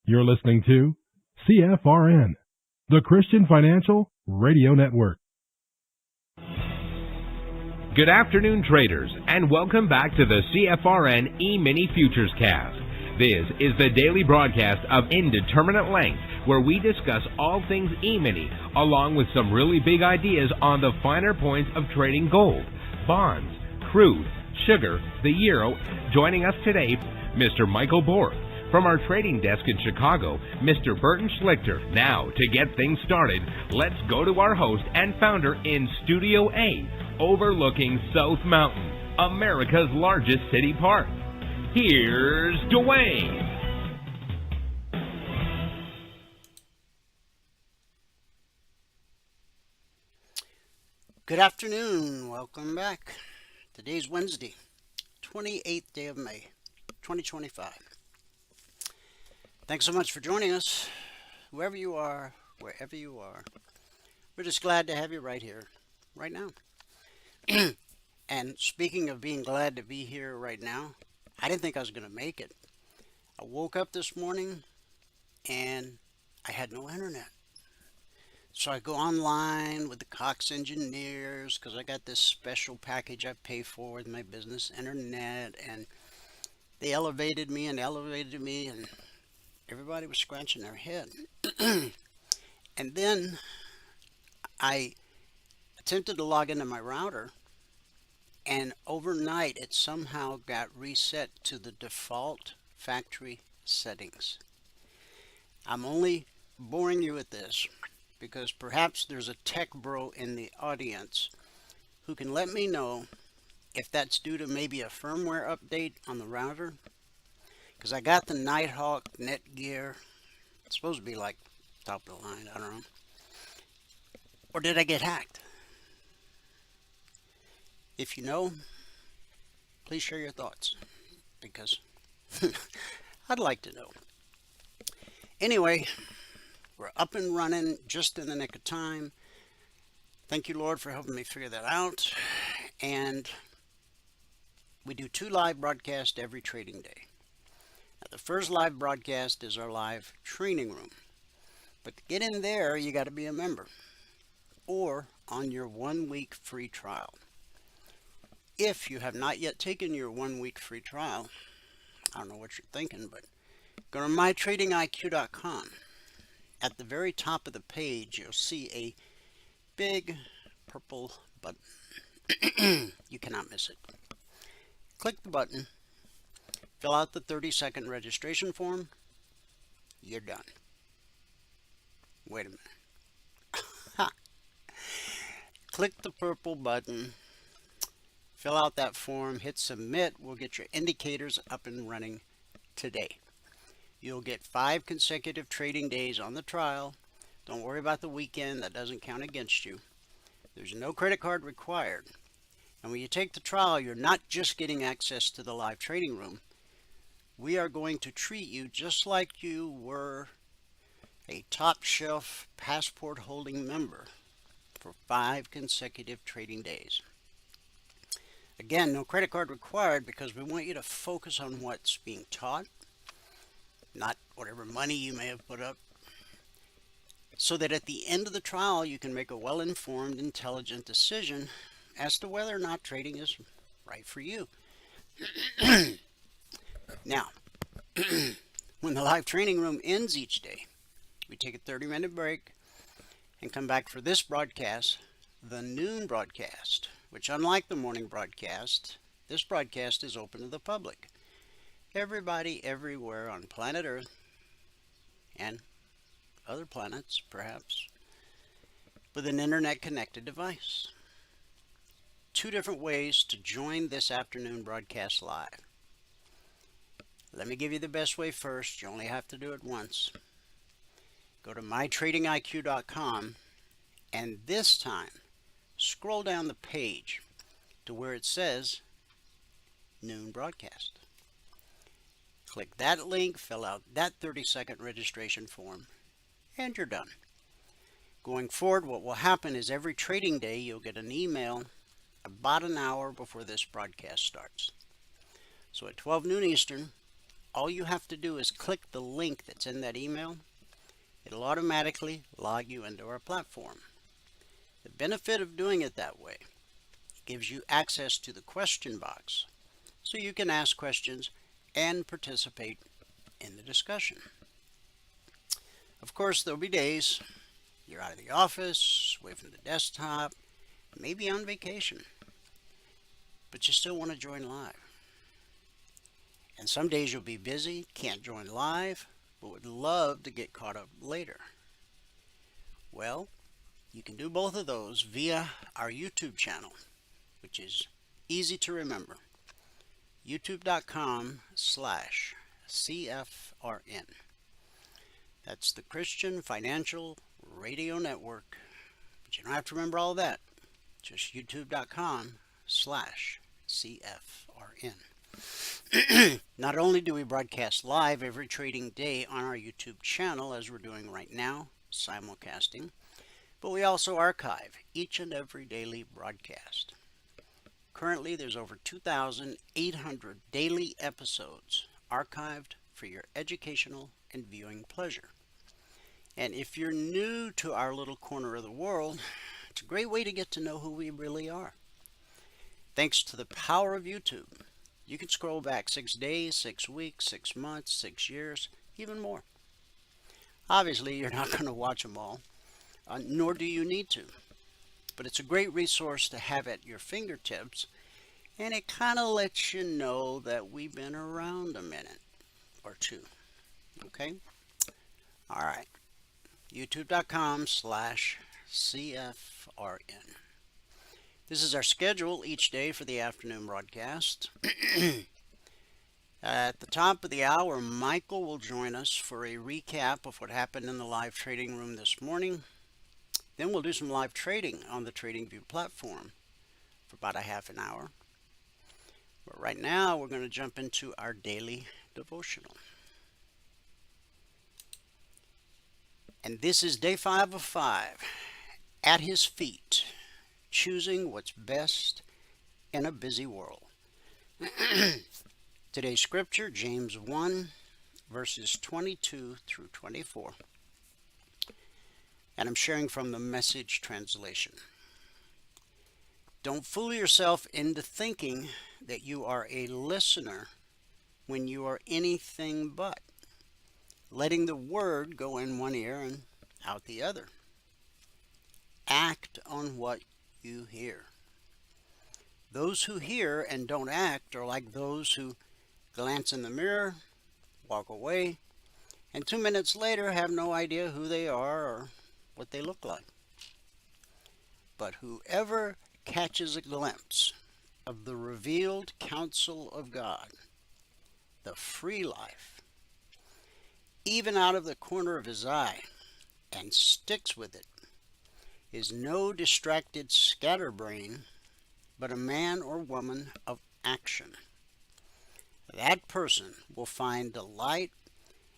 You're listening to CFRN, the Christian Financial Radio Network. Good afternoon, traders, and welcome back to the CFRN Emini Futures Cast. This is the daily broadcast of Indeterminate Length, where we discuss all things Emini, along with some really big ideas on the finer points of trading gold, bonds, crude, sugar, the euro. Joining us today, Mr. Michael Borg. From our trading desk in Chicago, Mr. Burton Schlichter. Now, to get things started, let's go to our host and founder in Studio A, overlooking South Mountain, America's largest city park. Here's Dwayne. Good afternoon. Welcome back. Today's Wednesday, 28th day of May, 2025. Thanks so much for joining us, whoever you are, wherever you are. We're just glad to have you right here, right now. And speaking of being glad to be here right now, I didn't think I was going to make it. I woke up this morning and I had no internet. So I go online with the Cox engineers because I got this special package I pay for with my business internet, and they elevated me and everybody was scratching their head. And then I attempted to log into my router, and overnight it somehow got reset to the default factory settings. I'm only boring you with this because perhaps there's a tech bro in the audience who can let me know if that's due to maybe a firmware update on the router. Because I got the Nighthawk Netgear. It's supposed to be like top of the line, I don't know. Or did I get hacked? If you know, please share your thoughts, because I'd like to know. Anyway, we're up and running just in the nick of time. Thank you, Lord, for helping me figure that out. And we do 2 live broadcasts every trading day. Now, the first live broadcast is our live training room. But to get in there, you got to be a member or on your 1-week free trial. If you have not yet taken your 1-week free trial, I don't know what you're thinking, but go to mytradingiq.com. At the very top of the page, you'll see a big purple button. You cannot miss it. Click the button. Fill out the 30-second registration form. You're done. Wait a minute. Click the purple button. Fill out that form. Hit submit. We'll get your indicators up and running today. You'll get 5 consecutive trading days on the trial. Don't worry about the weekend. That doesn't count against you. There's no credit card required. And when you take the trial, you're not just getting access to the live trading room. We are going to treat you just like you were a top shelf passport holding member for 5 consecutive trading days. Again, no credit card required because we want you to focus on what's being taught, not whatever money you may have put up, so that at the end of the trial you can make a well-informed, intelligent decision as to whether or not trading is right for you. Now, when the live training room ends each day, we take a 30-minute break and come back for this broadcast, the noon broadcast, which, unlike the morning broadcast, this broadcast is open to the public. Everybody everywhere on planet Earth and other planets, perhaps, with an internet-connected device. 2 different ways to join this afternoon broadcast live. Let me give you the best way first. You only have to do it once. Go to mytradingiq.com and this time scroll down the page to where it says Noon Broadcast. Click that link, fill out that 30-second registration form, and you're done. Going forward, what will happen is every trading day you'll get an email about an hour before this broadcast starts. So at 12 noon Eastern, all you have to do is click the link that's in that email. It'll automatically log you into our platform. The benefit of doing it that way, it gives you access to the question box, so you can ask questions and participate in the discussion. Of course, there'll be days you're out of the office, away from the desktop, maybe on vacation, but you still want to join live. And some days you'll be busy, can't join live, but would love to get caught up later. Well, you can do both of those via our YouTube channel, which is easy to remember. youtube.com/CFRN. That's the Christian Financial Radio Network. But you don't have to remember all that. Just youtube.com/CFRN. Not only do we broadcast live every trading day on our YouTube channel, as we're doing right now, simulcasting, but we also archive each and every daily broadcast. Currently, there's over 2,800 daily episodes archived for your educational and viewing pleasure. And if you're new to our little corner of the world, it's a great way to get to know who we really are. Thanks to the power of YouTube, you can scroll back 6 days, 6 weeks, 6 months, 6 years, even more. Obviously, you're not going to watch them all, nor do you need to. But it's a great resource to have at your fingertips, and it kind of lets you know that we've been around a minute or two. Okay? All right. youtube.com/CFRN. This is our schedule each day for the afternoon broadcast. At the top of the hour, Michael will join us for a recap of what happened in the live trading room this morning. Then we'll do some live trading on the TradingView platform for about a half an hour. But right now, we're going to jump into our daily devotional. And this is day 5 of 5, at his feet, choosing what's best in a busy world. Today's scripture, James 1, verses 22 through 24. And I'm sharing from the Message translation. Don't fool yourself into thinking that you are a listener when you are anything but, letting the word go in one ear and out the other. Act on what you hear. Those who hear and don't act are like those who glance in the mirror, walk away, and 2 minutes later have no idea who they are or what they look like. But whoever catches a glimpse of the revealed counsel of God, the free life, even out of the corner of his eye, and sticks with it, is no distracted scatterbrain, but a man or woman of action. That person will find delight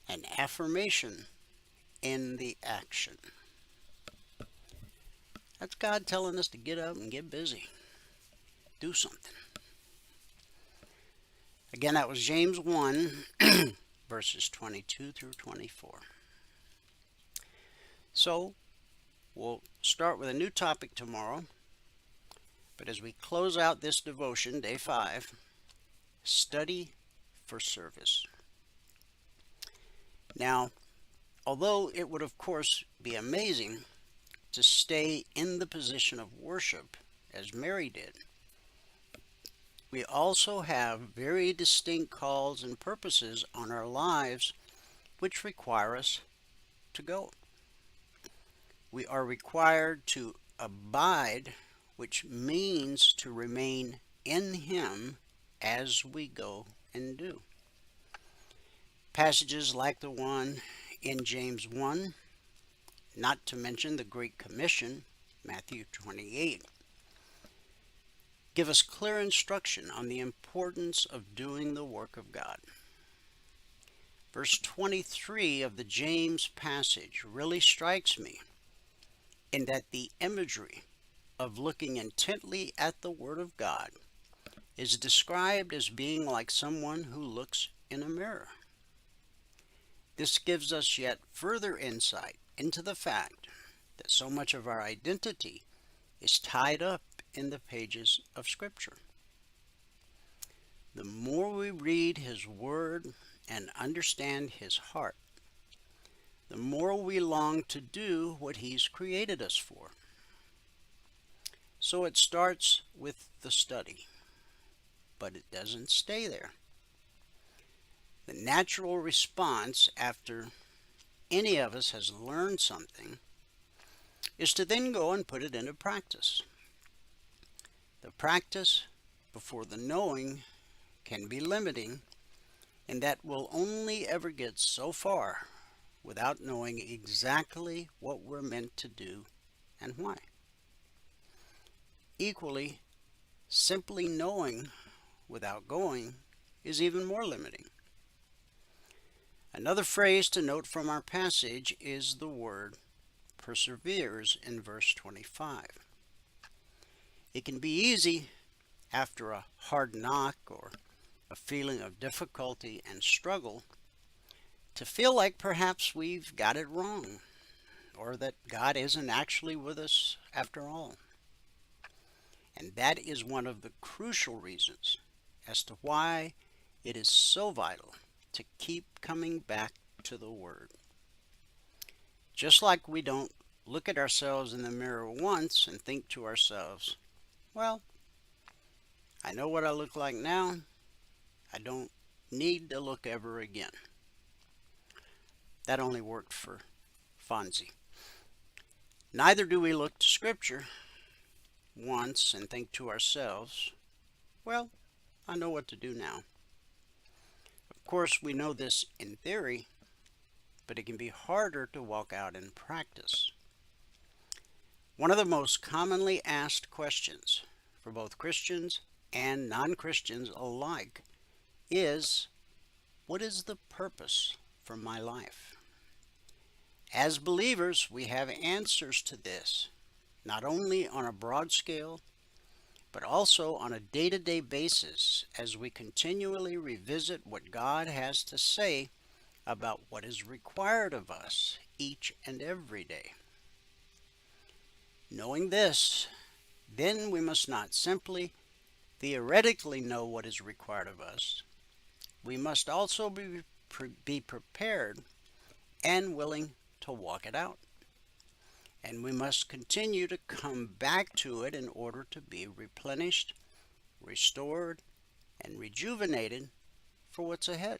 and affirmation in the action. That's God telling us to get up and get busy. Do something. Again, that was James 1, verses 22 through 24. So, we'll start with a new topic tomorrow. But as we close out this devotion, day 5, study for service. Now, although it would of course be amazing to stay in the position of worship as Mary did. We also have very distinct calls and purposes on our lives which require us to go. We are required to abide, which means to remain in Him as we go and do. Passages like the one in James 1, not to mention the Great Commission, Matthew 28, give us clear instruction on the importance of doing the work of God. Verse 23 of the James passage really strikes me in that the imagery of looking intently at the Word of God is described as being like someone who looks in a mirror. This gives us yet further insight into the fact that so much of our identity is tied up in the pages of Scripture. The more we read His Word and understand His heart, the more we long to do what He's created us for. So it starts with the study, but it doesn't stay there. The natural response after any of us has learned something is to then go and put it into practice. The practice before the knowing can be limiting, and that we'll only ever get so far without knowing exactly what we're meant to do and why. Equally, simply knowing without going is even more limiting. Another phrase to note from our passage is the word perseveres in verse 25. It can be easy after a hard knock or a feeling of difficulty and struggle to feel like perhaps we've got it wrong, or that God isn't actually with us after all. And that is one of the crucial reasons as to why it is so vital to keep coming back to the Word. Just like we don't look at ourselves in the mirror once and think to ourselves, well, I know what I look like now. I don't need to look ever again. That only worked for Fonzie. Neither do we look to Scripture once and think to ourselves, well, I know what to do now. Of course, we know this in theory, but it can be harder to walk out in practice. One of the most commonly asked questions for both Christians and non-Christians alike is, what is the purpose for my life? As believers, we have answers to this, not only on a broad scale, but also on a day-to-day basis as we continually revisit what God has to say about what is required of us each and every day. Knowing this, then we must not simply theoretically know what is required of us. We must also be prepared and willing to walk it out. And we must continue to come back to it in order to be replenished, restored, and rejuvenated for what's ahead.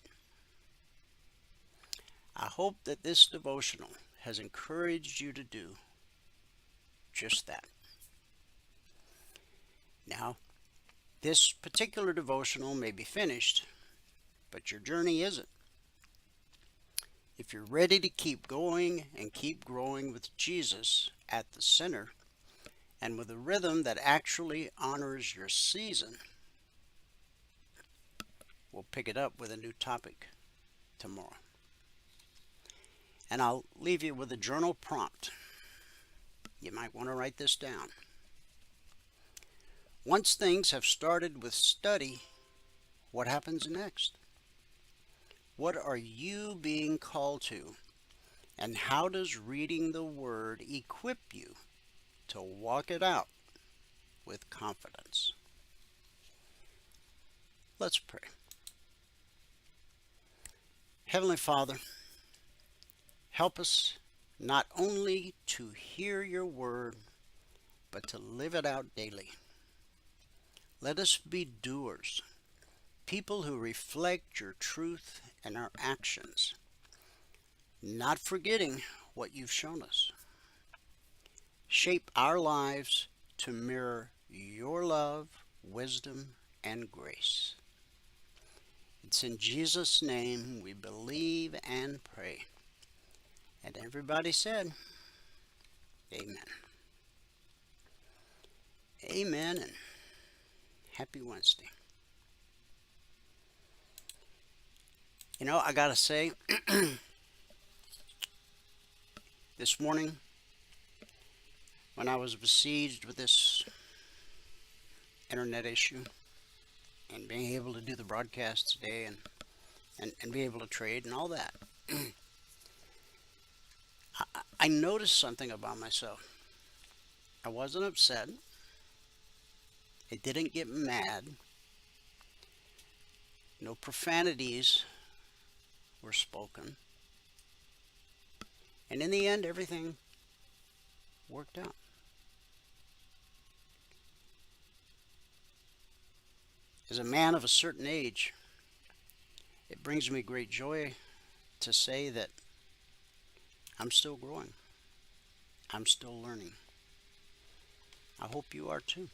I hope that this devotional has encouraged you to do just that. Now, this particular devotional may be finished, but your journey isn't. If you're ready to keep going and keep growing with Jesus at the center, and with a rhythm that actually honors your season, we'll pick it up with a new topic tomorrow. And I'll leave you with a journal prompt. You might want to write this down. Once things have started with study, what happens next? What are you being called to? And how does reading the Word equip you to walk it out with confidence? Let's pray. Heavenly Father, help us not only to hear your Word, but to live it out daily. Let us be doers, people who reflect your truth in our actions, not forgetting what you've shown us. Shape our lives to mirror your love, wisdom, and grace. It's in Jesus' name we believe and pray. And everybody said, amen. Amen, and happy Wednesday. You know, I gotta say, this morning, when I was besieged with this internet issue and being able to do the broadcast today and be able to trade and all that, I noticed something about myself. I wasn't upset. I didn't get mad. No profanities were spoken. And in the end, everything worked out. As a man of a certain age, it brings me great joy to say that I'm still growing. I'm still learning. I hope you are too.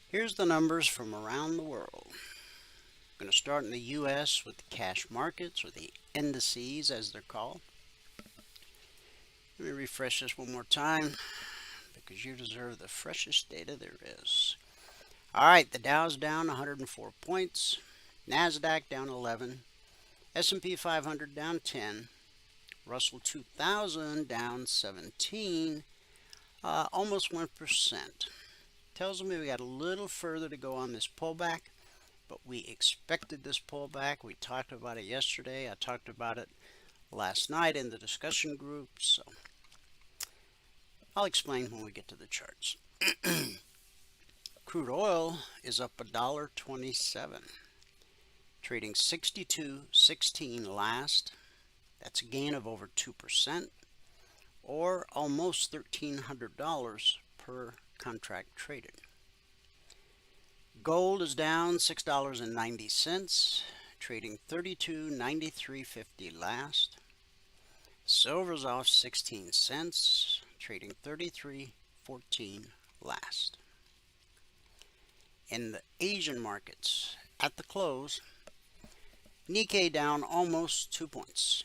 Here's the numbers from around the world. I'm going to start in the U.S. with the cash markets, or the indices as they're called. Let me refresh this one more time because you deserve the freshest data there is. All right, the Dow's down 104 points, NASDAQ down 11, S&P 500 down 10, Russell 2000 down 17, almost 1%. Tells me we got a little further to go on this pullback, but we expected this pullback. We talked about it yesterday. I talked about it last night in the discussion group, so I'll explain when we get to the charts. Crude oil is up $1.27, trading 62.16 last. That's a gain of over 2%, or almost $1,300 per contract traded. Gold is down $6.90, trading 32.9350 last. Silver's off 16 cents, trading 33.14 last. In the Asian markets, at the close, Nikkei down almost 2 points.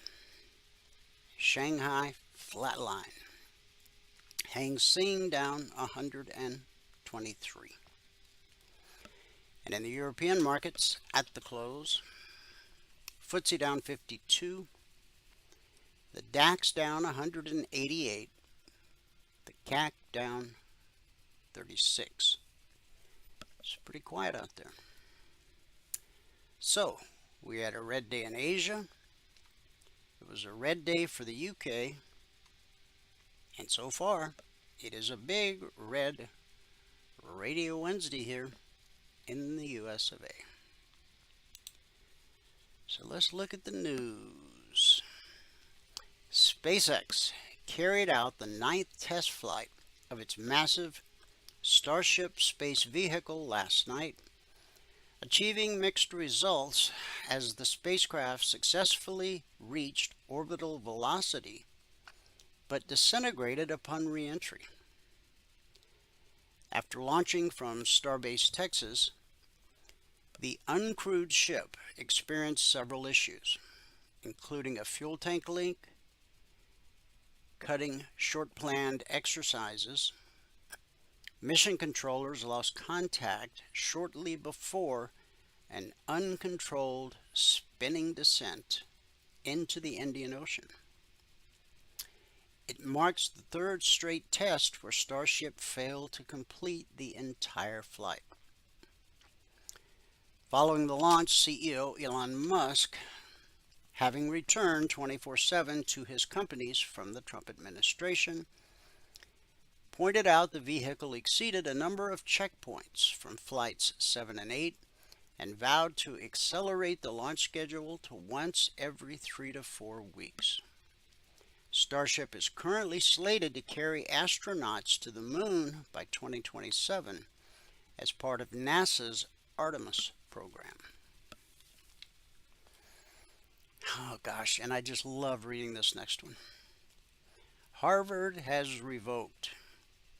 Shanghai flatline. Hang Seng down 123. And in the European markets, at the close, FTSE down 52. The DAX down 188. The CAC down 36. It's pretty quiet out there. So, we had a red day in Asia. It was a red day for the UK. And so far, it is a big red Radio Wednesday here in the US of A. So let's look at the news. SpaceX carried out the 9th test flight of its massive Starship space vehicle last night, achieving mixed results as the spacecraft successfully reached orbital velocity but disintegrated upon re-entry. After launching from Starbase, Texas, the uncrewed ship experienced several issues, including a fuel tank leak, cutting short-planned exercises. Mission controllers lost contact shortly before an uncontrolled spinning descent into the Indian Ocean. It marks the third straight test where Starship failed to complete the entire flight. Following the launch, CEO Elon Musk, having returned 24/7 to his companies from the Trump administration, pointed out the vehicle exceeded a number of checkpoints from flights 7 and 8 and vowed to accelerate the launch schedule to once every 3 to 4 weeks. Starship is currently slated to carry astronauts to the moon by 2027 as part of NASA's Artemis program. Oh gosh, and I just love reading this next one. Harvard has revoked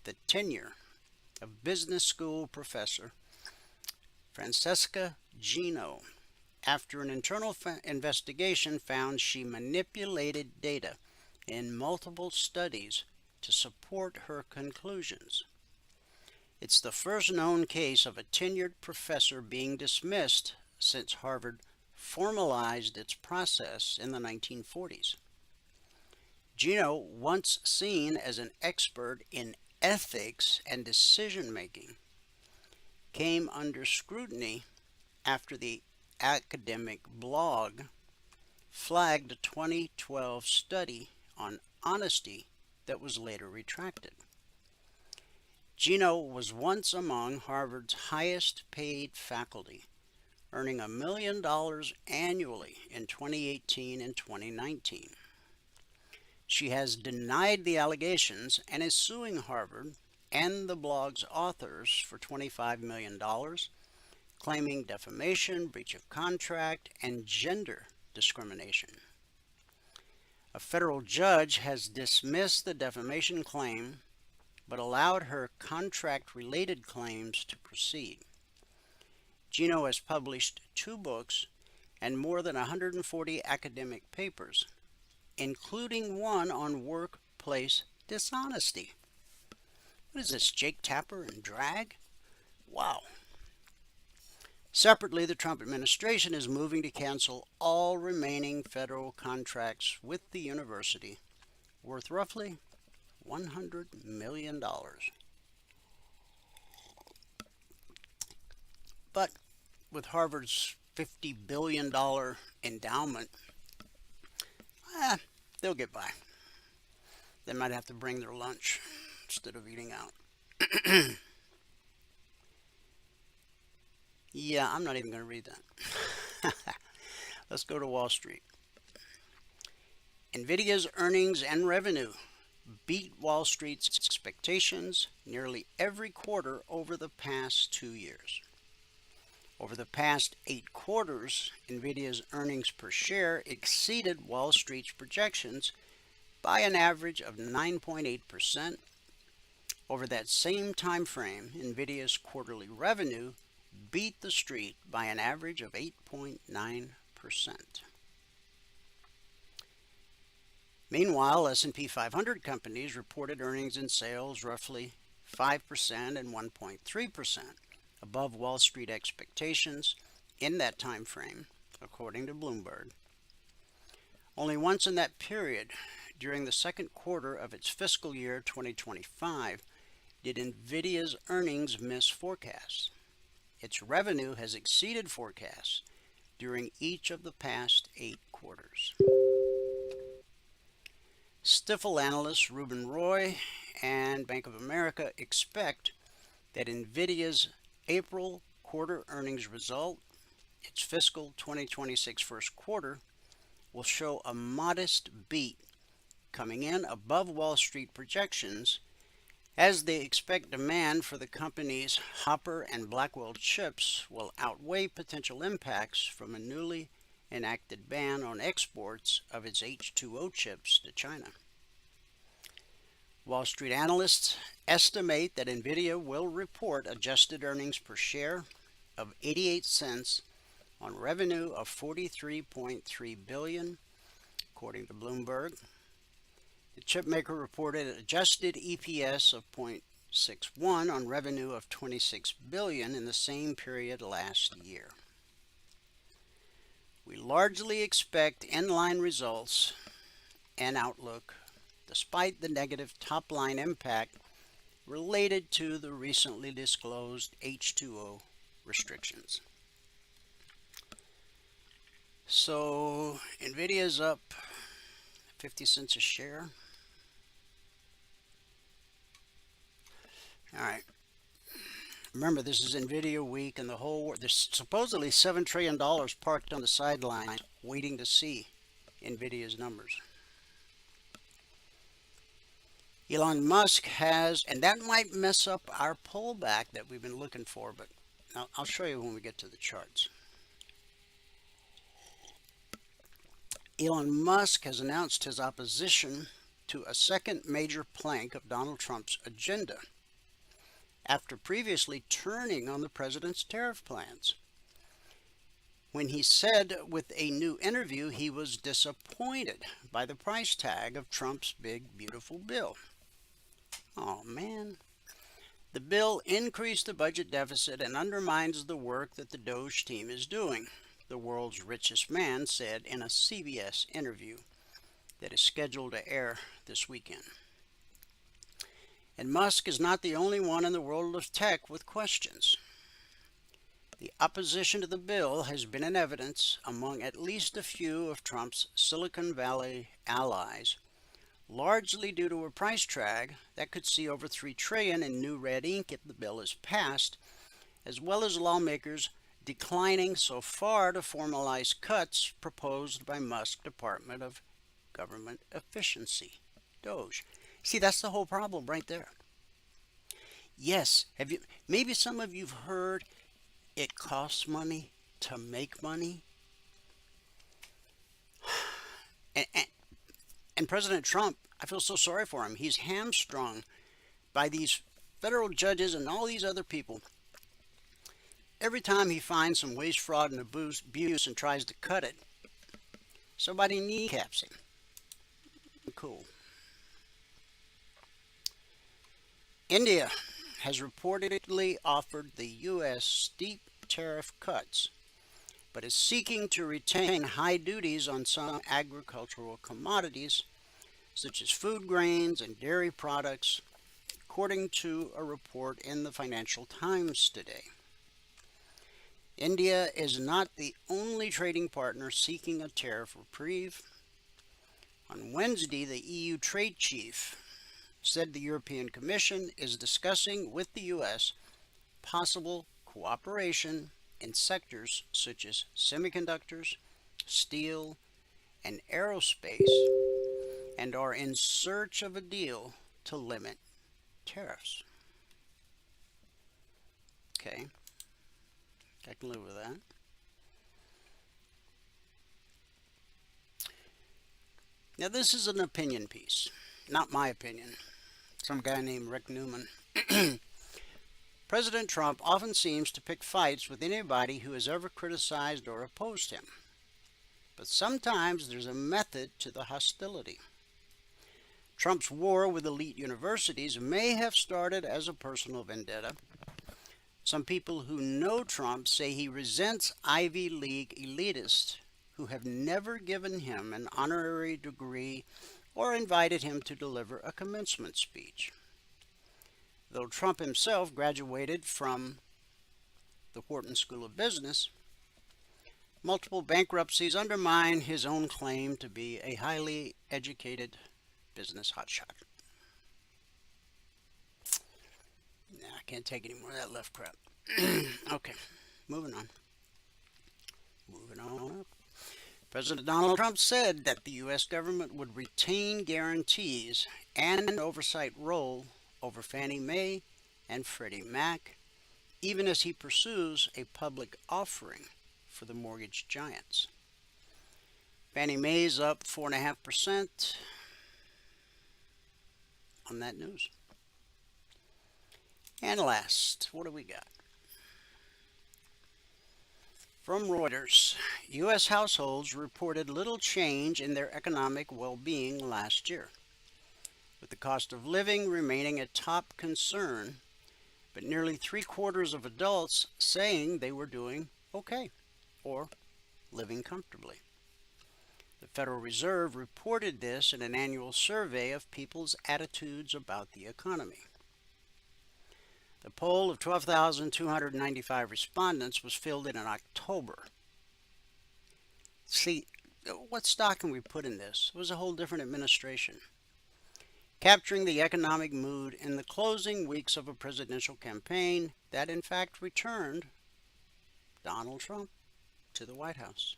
the tenure of business school professor Francesca Gino after an internal investigation found she manipulated data in multiple studies to support her conclusions. It's the first known case of a tenured professor being dismissed since Harvard formalized its process in the 1940s. Gino, once seen as an expert in ethics and decision-making, came under scrutiny after the academic blog flagged a 2012 study on honesty that was later retracted. Gino was once among Harvard's highest paid faculty, earning $1 million annually in 2018 and 2019. She has denied the allegations and is suing Harvard and the blog's authors for $25 million, claiming defamation, breach of contract, and gender discrimination. A federal judge has dismissed the defamation claim, but allowed her contract-related claims to proceed. Gino has published 2 books and more than 140 academic papers, including one on workplace dishonesty. What is this, Jake Tapper and drag? Wow. Separately, the Trump administration is moving to cancel all remaining federal contracts with the university, worth roughly $100 million. But with Harvard's $50 billion endowment, they'll get by. They might have to bring their lunch instead of eating out. Yeah, I'm not even going to read that. Let's go to Wall Street. NVIDIA's earnings and revenue beat Wall Street's expectations nearly every quarter over the past 2 years. Over the past 8 quarters, NVIDIA's earnings per share exceeded Wall Street's projections by an average of 9.8%. Over that same time frame, NVIDIA's quarterly revenue beat the street by an average of 8.9%. Meanwhile, S&P 500 companies reported earnings and sales roughly 5% and 1.3% above Wall Street expectations in that time frame, according to Bloomberg. Only once in that period, during the second quarter of its fiscal year 2025, did NVIDIA's earnings miss forecasts. Its revenue has exceeded forecasts during each of the past 8 quarters. Stifel analysts Ruben Roy and Bank of America expect that NVIDIA's April quarter earnings result, its fiscal 2026 first quarter, will show a modest beat, coming in above Wall Street projections, as they expect demand for the company's Hopper and Blackwell chips will outweigh potential impacts from a newly enacted ban on exports of its H2O chips to China. Wall Street analysts estimate that NVIDIA will report adjusted earnings per share of 88 cents on revenue of $43.3 billion, according to Bloomberg. The chipmaker reported adjusted EPS of 0.61 on revenue of $26 billion in the same period last year. We largely expect in-line results and outlook despite the negative top-line impact related to the recently disclosed H2O restrictions. So NVIDIA's up 50 cents a share. All right. Remember, this is NVIDIA week, and there's supposedly $7 trillion parked on the sidelines waiting to see NVIDIA's numbers. Elon Musk has, and that might mess up our pullback that we've been looking for, but I'll show you when we get to the charts. Elon Musk has announced his opposition to a second major plank of Donald Trump's agenda after previously turning on the president's tariff plans. When he said with a new interview he was disappointed by the price tag of Trump's big, beautiful bill. Oh man. The bill increased the budget deficit and undermines the work that the Doge team is doing, the world's richest man said in a CBS interview that is scheduled to air this weekend. And Musk is not the only one in the world of tech with questions. The opposition to the bill has been in evidence among at least a few of Trump's Silicon Valley allies, largely due to a price tag that could see over $3 trillion in new red ink if the bill is passed, as well as lawmakers declining so far to formalize cuts proposed by Musk's Department of Government Efficiency, Doge. See, that's the whole problem right there. Yes, maybe some of you've heard it costs money to make money. And President Trump, I feel so sorry for him. He's hamstrung by these federal judges and all these other people. Every time he finds some waste, fraud, and abuse and tries to cut it, somebody kneecaps him. Cool. India has reportedly offered the U.S. steep tariff cuts, but is seeking to retain high duties on some agricultural commodities, such as food grains and dairy products, according to a report in the Financial Times today. India is not the only trading partner seeking a tariff reprieve. On Wednesday, the EU trade chief said the European Commission is discussing with the U.S. possible cooperation in sectors such as semiconductors, steel, and aerospace, and are in search of a deal to limit tariffs. Okay, I can live with that. Now this is an opinion piece, not my opinion. Some guy named Rick Newman. President Trump often seems to pick fights with anybody who has ever criticized or opposed him. But sometimes there's a method to the hostility. Trump's war with elite universities may have started as a personal vendetta. Some people who know Trump say he resents Ivy League elitists who have never given him an honorary degree or invited him to deliver a commencement speech. Though Trump himself graduated from the Wharton School of Business, multiple bankruptcies undermine his own claim to be a highly educated business hotshot. Nah, I can't take any more of that left crap. Okay, moving on. Moving on up. President Donald Trump said that the U.S. government would retain guarantees and an oversight role over Fannie Mae and Freddie Mac, even as he pursues a public offering for the mortgage giants. Fannie Mae's up 4.5% on that news. And last, what do we got? From Reuters, U.S. households reported little change in their economic well-being last year, with the cost of living remaining a top concern, but nearly 3/4 of adults saying they were doing okay or living comfortably. The Federal Reserve reported this in an annual survey of people's attitudes about the economy. The poll of 12,295 respondents was filled in October. See, what stock can we put in this? It was a whole different administration, capturing the economic mood in the closing weeks of a presidential campaign that in fact returned Donald Trump to the White House.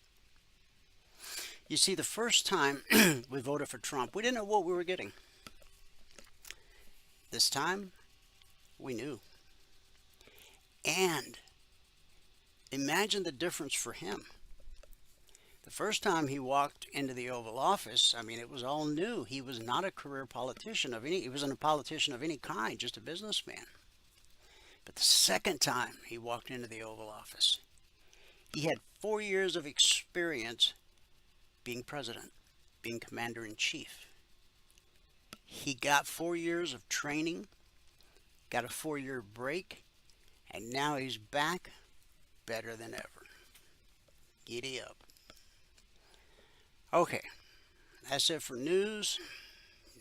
You see, the first time we voted for Trump, we didn't know what we were getting. This time, we knew. And imagine the difference for him. The first time he walked into the Oval Office, I mean, it was all new. He was not a career politician of any, he wasn't a politician of any kind, just a businessman. But the second time he walked into the Oval Office, he had 4 years of experience being president, being commander-in-chief. He got 4 years of training, got a 4-year break, and now he's back better than ever. Giddy up. Okay, that's it for news.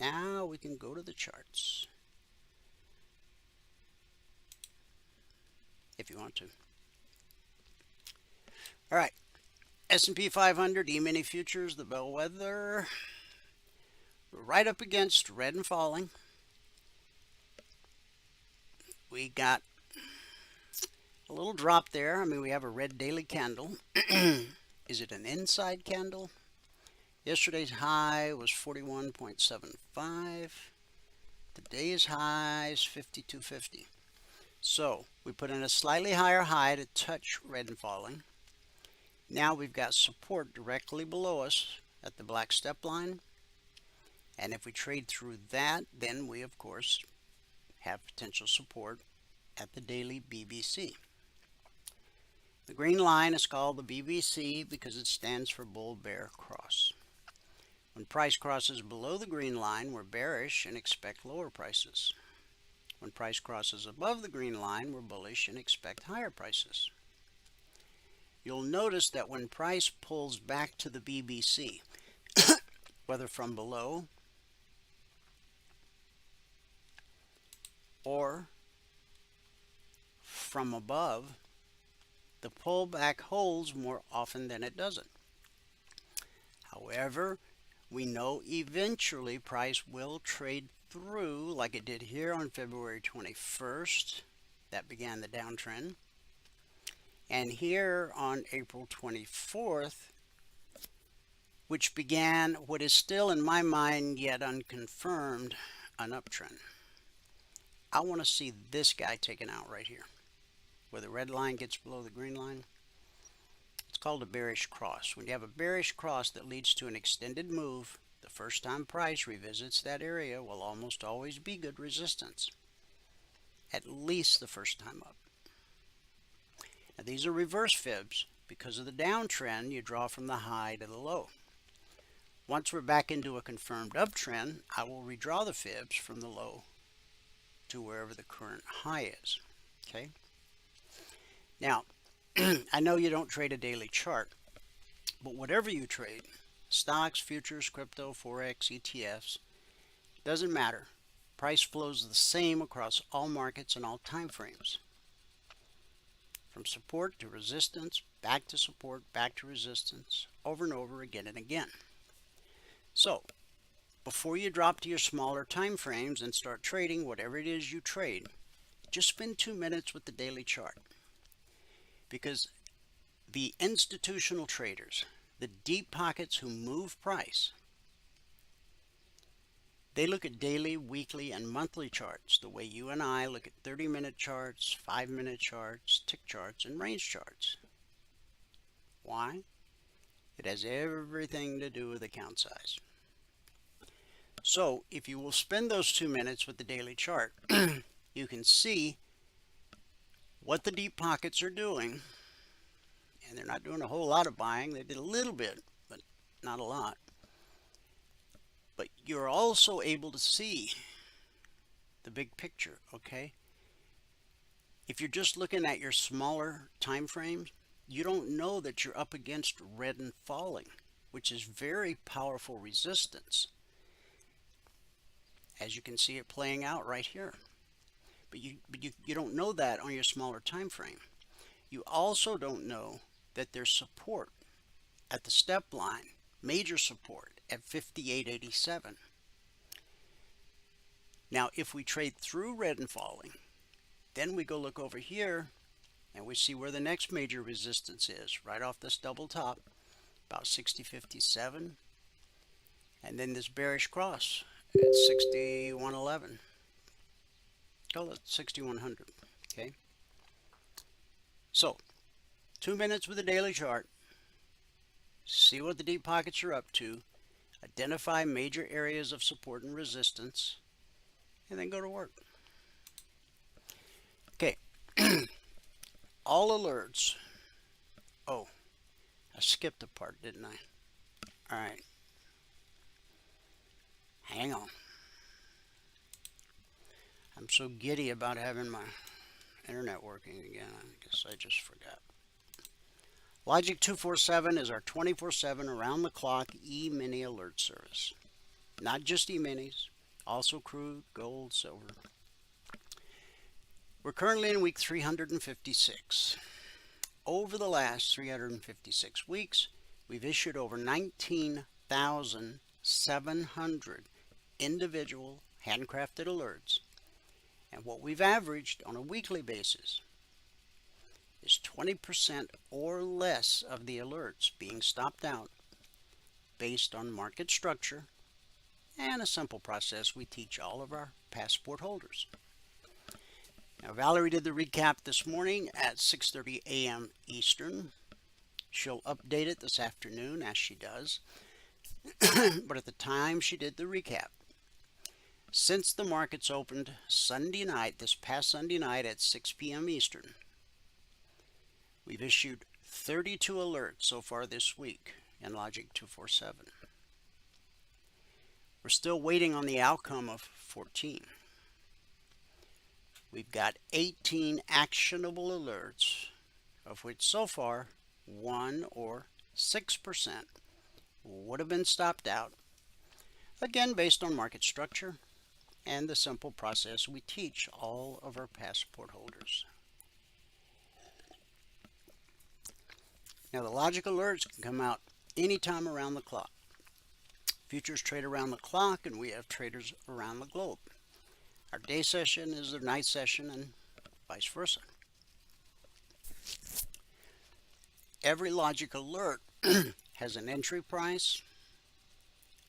Now we can go to the charts, if you want to. All right, S&P 500, E-mini futures, the bellwether. We're right up against red and falling. We got a little drop there. I mean, we have a red daily candle. Is it an inside candle? Yesterday's high was 41.75. Today's high is 52.50. So we put in a slightly higher high to touch red and falling. Now we've got support directly below us at the black step line. And if we trade through that, then we, of course, have potential support at the daily BBC. The green line is called the BBC because it stands for bull-bear cross. When price crosses below the green line, we're bearish and expect lower prices. When price crosses above the green line, we're bullish and expect higher prices. You'll notice that when price pulls back to the BBC, whether from below or from above, the pullback holds more often than it doesn't. However, we know eventually price will trade through, like it did here on February 21st. That began the downtrend. And here on April 24th, which began what is still in my mind yet unconfirmed, an uptrend. I want to see this guy taken out right here, where the red line gets below the green line. It's called a bearish cross. When you have a bearish cross that leads to an extended move, the first time price revisits that area will almost always be good resistance, at least the first time up. Now these are reverse fibs. Because of the downtrend, you draw from the high to the low. Once we're back into a confirmed uptrend, I will redraw the fibs from the low to wherever the current high is. Okay. Now, I know you don't trade a daily chart, but whatever you trade, stocks, futures, crypto, Forex, ETFs, doesn't matter. Price flows the same across all markets and all time frames. From support to resistance, back to support, back to resistance, over and over again and again. So, before you drop to your smaller time frames and start trading whatever it is you trade, just spend 2 minutes with the daily chart. Because the institutional traders, the deep pockets who move price, they look at daily, weekly, and monthly charts the way you and I look at 30-minute charts, 5-minute charts, tick charts, and range charts. Why? It has everything to do with account size. So, if you will spend those 2 minutes with the daily chart, you can see what the deep pockets are doing. And they're not doing a whole lot of buying. They did a little bit, but not a lot. But you're also able to see the big picture, okay? If you're just looking at your smaller time frames, you don't know that you're up against red and falling, which is very powerful resistance. As you can see it playing out right here. But you don't know that on your smaller time frame. You also don't know that there's support at the step line, major support at 58.87. Now, if we trade through red and falling, then we go look over here and we see where the next major resistance is, right off this double top, about 60.57, and then this bearish cross at 61.11. Call it 6100. Okay. So 2 minutes with the daily chart. See what the deep pockets are up to. Identify major areas of support and resistance, and then go to work. Okay. All alerts. Oh, I skipped a part, didn't I? All right. Hang on. I'm so giddy about having my internet working again. I guess I just forgot. Logic 247 is our 24/7 around-the-clock E-mini alert service. Not just E-minis, also crude, gold, silver. We're currently in week 356. Over the last 356 weeks, we've issued over 19,700 individual handcrafted alerts. And what we've averaged on a weekly basis is 20% or less of the alerts being stopped out based on market structure and a simple process we teach all of our passport holders. Now, Valerie did the recap this morning at 6:30 a.m. Eastern. She'll update it this afternoon, as she does. But at the time she did the recap, since the markets opened Sunday night, this past Sunday night at 6 p.m. Eastern, we've issued 32 alerts so far this week in Logic 247. We're still waiting on the outcome of 14. We've got 18 actionable alerts, of which so far 1 or 6% would have been stopped out, again based on market structure and the simple process we teach all of our passport holders. Now, the logic alerts can come out anytime around the clock. Futures trade around the clock, and we have traders around the globe. Our day session is their night session, and vice versa. Every logic alert has an entry price,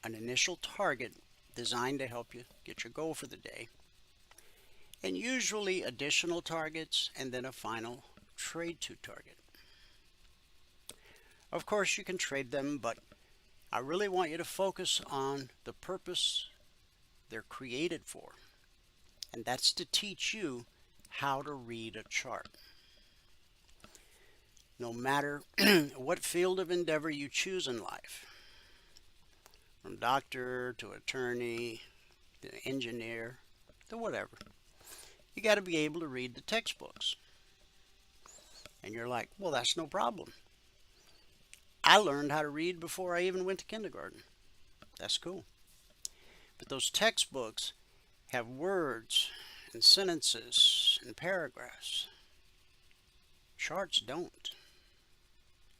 an initial target designed to help you get your goal for the day, and usually additional targets, and then a final trade to target. Of course, you can trade them, but I really want you to focus on the purpose they're created for, and that's to teach you how to read a chart. No matter what field of endeavor you choose in life, from doctor to attorney to engineer to whatever, you got to be able to read the textbooks. And you're like, well, that's no problem. I learned how to read before I even went to kindergarten. That's cool. But those textbooks have words and sentences and paragraphs. Charts don't.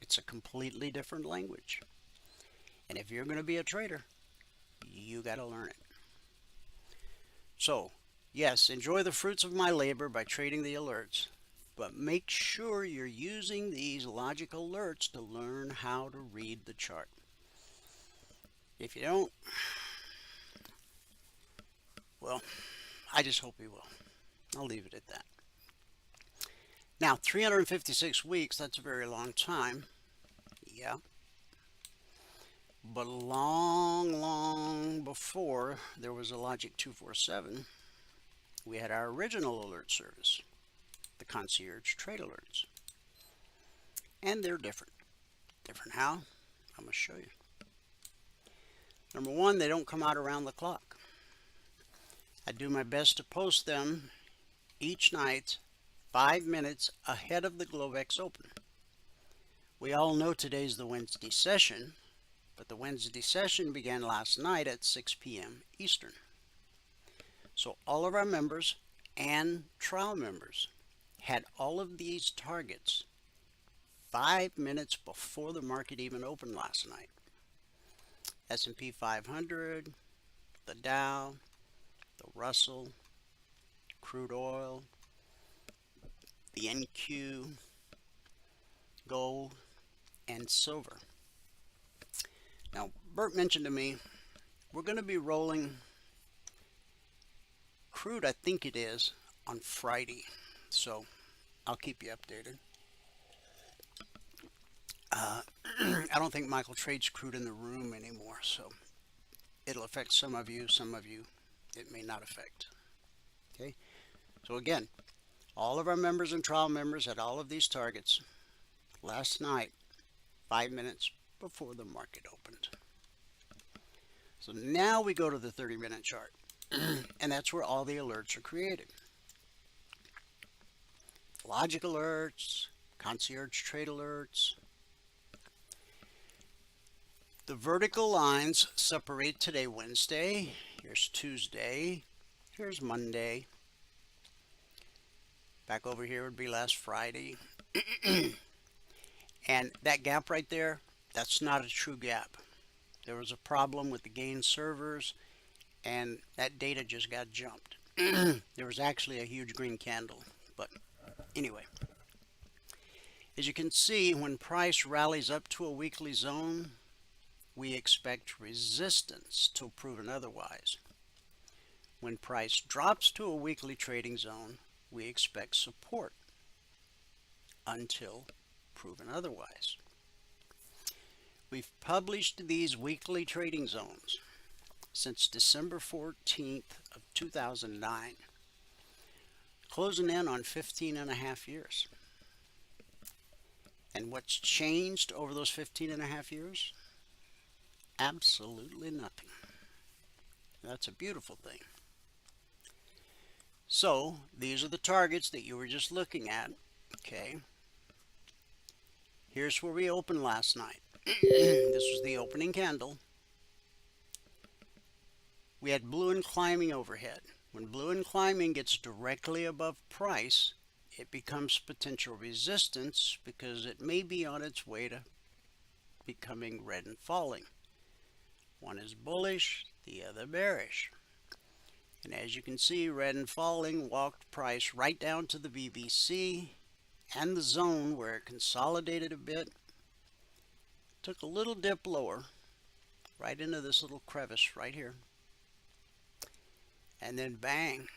It's a completely different language. And if you're going to be a trader, you got to learn it. So, yes, enjoy the fruits of my labor by trading the alerts, but make sure you're using these logical alerts to learn how to read the chart. If you don't, well, I just hope you will. I'll leave it at that. Now, 356 weeks, that's a very long time. Yeah. But long before there was a Logic 247, we had our original alert service, the concierge trade alerts. And they're different. Different how? I'm going to show you. Number one, they don't come out around the clock. I do my best to post them each night 5 minutes ahead of the Globex Open. We all know today's the Wednesday session, but the Wednesday session began last night at 6 p.m. Eastern. So all of our members and trial members had all of these targets 5 minutes before the market even opened last night. S&P 500, the Dow, the Russell, crude oil, the NQ, gold, and silver. Now, Bert mentioned to me, we're going to be rolling crude, I think it is, on Friday, so I'll keep you updated. I don't think Michael trades crude in the room anymore, so it'll affect some of you it may not affect. Okay, so again, all of our members and trial members had all of these targets last night, 5 minutes before the market opened. So now we go to the 30-minute chart, and that's where all the alerts are created. Logic alerts, concierge trade alerts. The vertical lines separate today, Wednesday. Here's Tuesday. Here's Monday. Back over here would be last Friday. And that gap right there, that's not a true gap. There was a problem with the gain servers, and that data just got jumped. There was actually a huge green candle. But anyway, as you can see, when price rallies up to a weekly zone, we expect resistance till proven otherwise. When price drops to a weekly trading zone, we expect support until proven otherwise. We've published these weekly trading zones since December 14th of 2009, closing in on 15 and a half years. And what's changed over those 15 and a half years? Absolutely nothing. That's a beautiful thing. So these are the targets that you were just looking at. Okay. Here's where we opened last night. This was the opening candle. We had blue and climbing overhead. When blue and climbing gets directly above price, it becomes potential resistance because it may be on its way to becoming red and falling. One is bullish, the other bearish. And as you can see, red and falling walked price right down to the BBC and the zone where it consolidated a bit. Took a little dip lower, right into this little crevice right here. And then bang.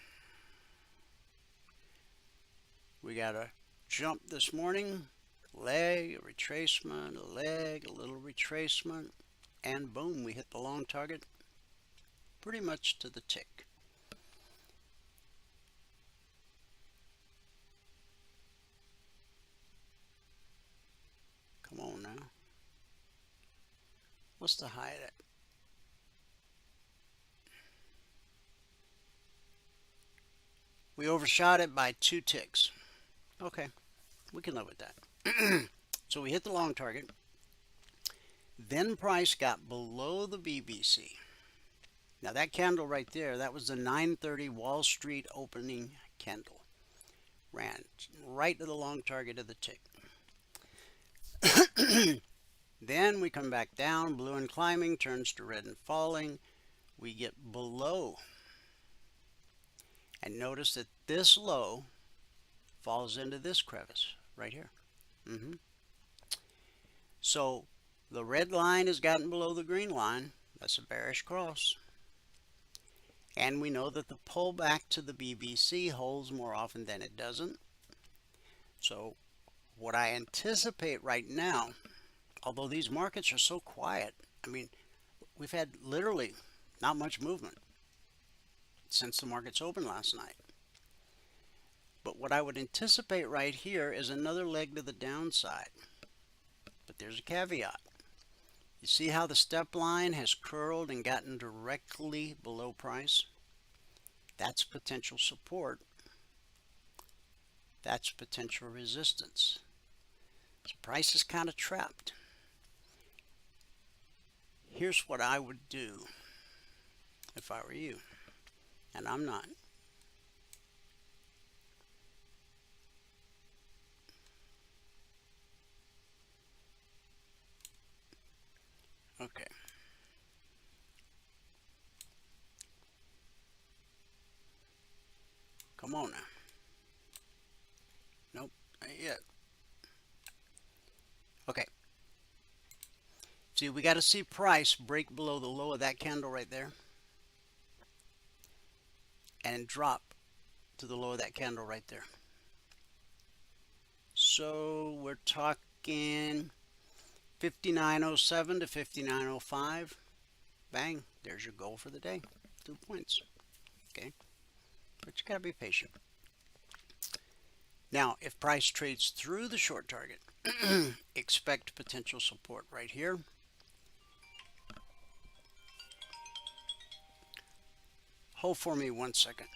We got a jump this morning, leg, a retracement, a leg, a little retracement, and boom, we hit the long target pretty much to the tick. Come on now. What's the high at? We overshot it by 2 ticks. Okay, we can live with that. So we hit the long target. Then price got below the BBC. Now that candle right there, that was the 9:30 Wall Street opening candle. Ran right to the long target of the tick. Then we come back down, blue and climbing, turns to red and falling. We get below. And notice that this low falls into this crevice right here. So the red line has gotten below the green line. That's a bearish cross. And we know that the pullback to the BBC holds more often than it doesn't. So what I anticipate right now, although these markets are so quiet, I mean, we've had literally not much movement since the markets opened last night. But what I would anticipate right here is another leg to the downside. But there's a caveat. You see how the step line has curled and gotten directly below price? That's potential support. That's potential resistance. So price is kind of trapped. Here's what I would do if I were you, and I'm not. Okay. Come on now. Nope, not yet. Okay. See, we got to see price break below the low of that candle right there and drop to the low of that candle right there. So we're talking 59.07 to 59.05. Bang, there's your goal for the day. 2 points. Okay, but you gotta be patient. Now, if price trades through the short target, expect potential support right here. Hold for me 1 second.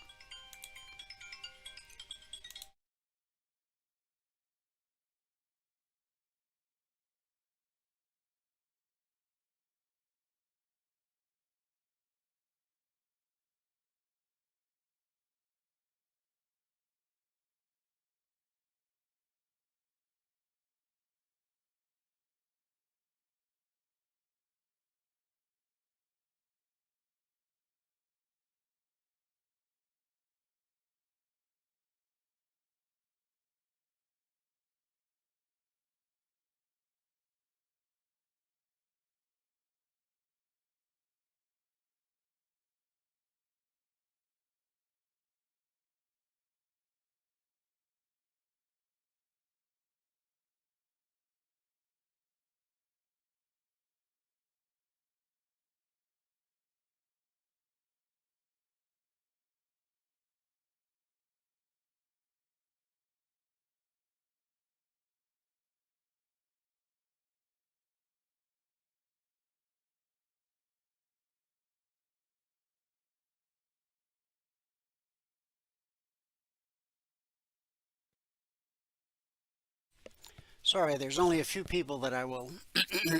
Sorry, there's only a few people that I will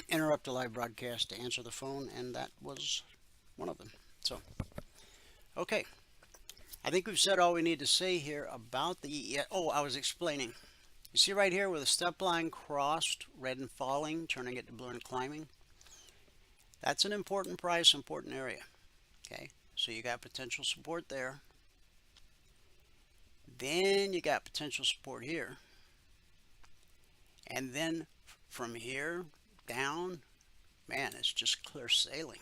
interrupt the live broadcast to answer the phone, and that was one of them. So, okay. I think we've said all we need to say here about the ETFs. Oh, I was explaining. You see right here where the step line crossed red and falling, turning it to blue and climbing? That's an important price, important area. Okay, so you got potential support there. Then you got potential support here. And then from here down, man, it's just clear sailing.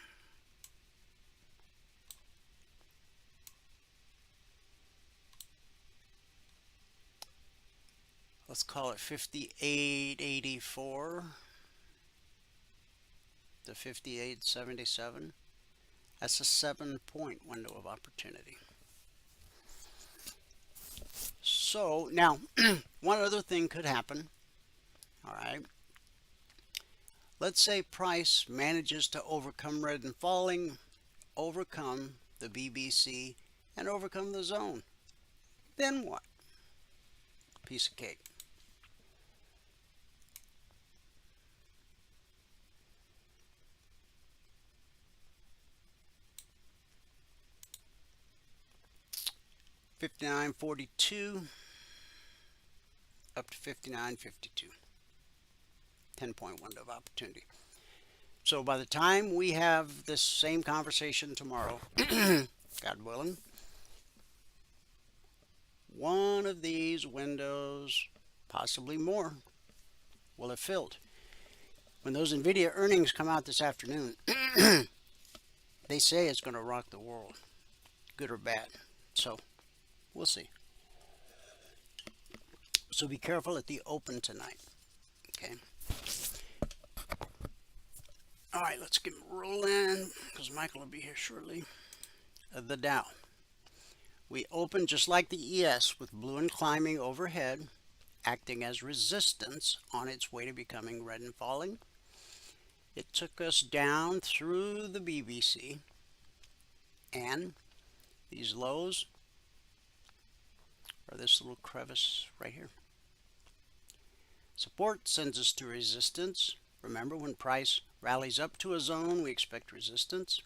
Let's call it 58.84 to 58.77. That's a 7-point window of opportunity. So now, one other thing could happen. All right. Let's say price manages to overcome red and falling, overcome the BBC, and overcome the zone. Then what? Piece of cake. $59.42 up to $59.52. 10-point window of opportunity. So by the time we have this same conversation tomorrow, God willing, one of these windows, possibly more, will have filled. When those NVIDIA earnings come out this afternoon, they say it's going to rock the world, good or bad. So we'll see. So be careful at the open tonight. Okay. All right, let's get rolling because Michael will be here shortly. The Dow. We opened just like the ES with blue and climbing overhead, acting as resistance on its way to becoming red and falling. It took us down through the BBC and these lows are this little crevice right here. Support sends us to resistance. Remember, when price rallies up to a zone, we expect resistance.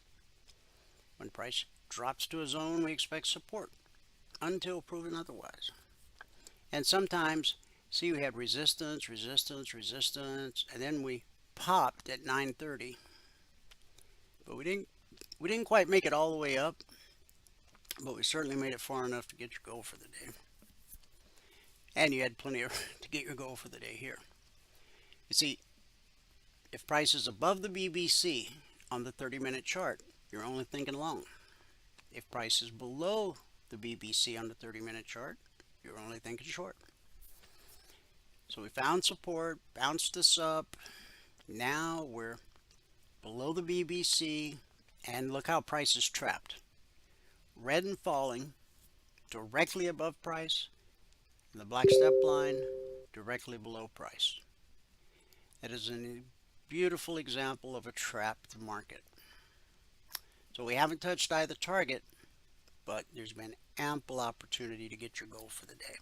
When price drops to a zone, we expect support until proven otherwise. And sometimes, see, we had resistance, resistance, resistance, and then we popped at 9:30. But we didn't quite make it all the way up, but we certainly made it far enough to get your goal for the day. And you had plenty to get your goal for the day here. You see, if price is above the BBC on the 30-minute chart, you're only thinking long. If price is below the BBC on the 30-minute chart, you're only thinking short. So we found support, bounced this up. Now we're below the BBC, and look how price is trapped. Red and falling, directly above price, and the black step line directly below price. That is a beautiful example of a trapped market. So we haven't touched either target, but there's been ample opportunity to get your goal for the day.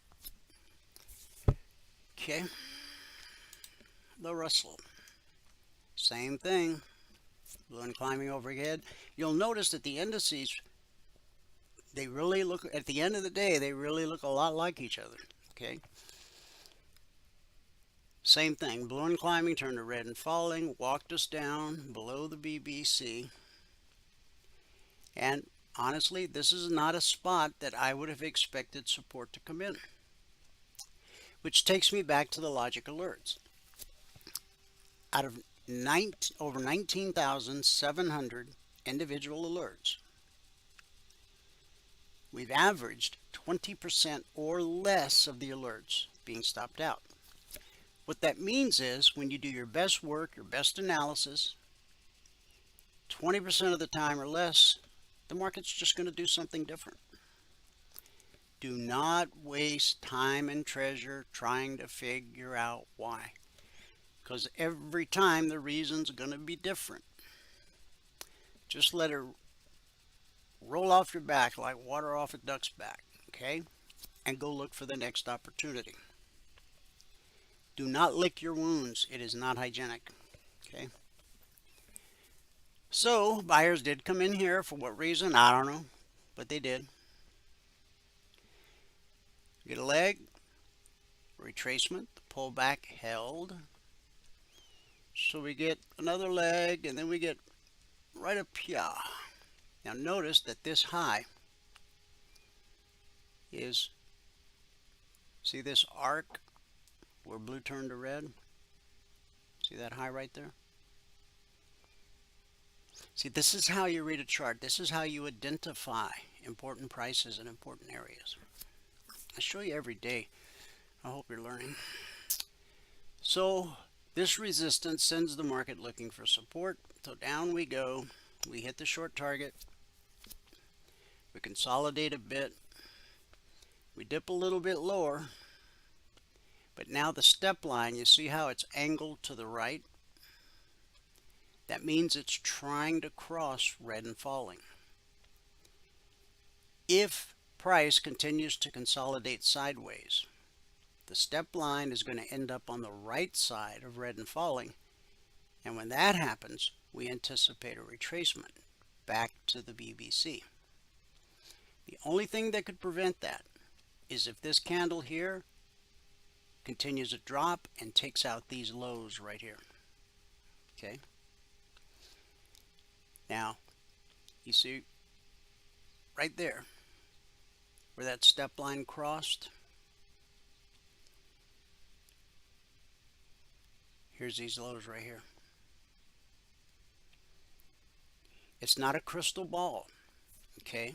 Okay, the Russell, same thing, blue and climbing overhead. You'll notice that the indices, they really look, at the end of the day, they really look a lot like each other. Okay, same thing, blue and climbing turned to red and falling, walked us down below the BBC. And honestly, this is not a spot that I would have expected support to come in. Which takes me back to the logic alerts. Out of over 19,700 individual alerts, we've averaged 20% or less of the alerts being stopped out. What that means is when you do your best work, your best analysis, 20% of the time or less, the market's just going to do something different. Do not waste time and treasure trying to figure out why. Because every time the reason's going to be different. Just let it roll off your back like water off a duck's back, okay? And go look for the next opportunity. Do not lick your wounds. It is not hygienic, okay? So, buyers did come in here. For what reason? I don't know, but they did. Get a leg, retracement, the pullback held. So we get another leg, and then we get right up here. Now notice that this high is, see this arc where blue turned to red? See that high right there? See, this is how you read a chart. This is how you identify important prices in important areas. I show you every day. I hope you're learning. So this resistance sends the market looking for support. So down we go. We hit the short target. We consolidate a bit. We dip a little bit lower. But now the step line, you see how it's angled to the right? That means it's trying to cross red and falling. If price continues to consolidate sideways, the step line is going to end up on the right side of red and falling, and when that happens, we anticipate a retracement back to the BBC. The only thing that could prevent that is if this candle here continues to drop and takes out these lows right here. Okay. Now, you see right there where that step line crossed. Here's these lows right here. It's not a crystal ball, okay?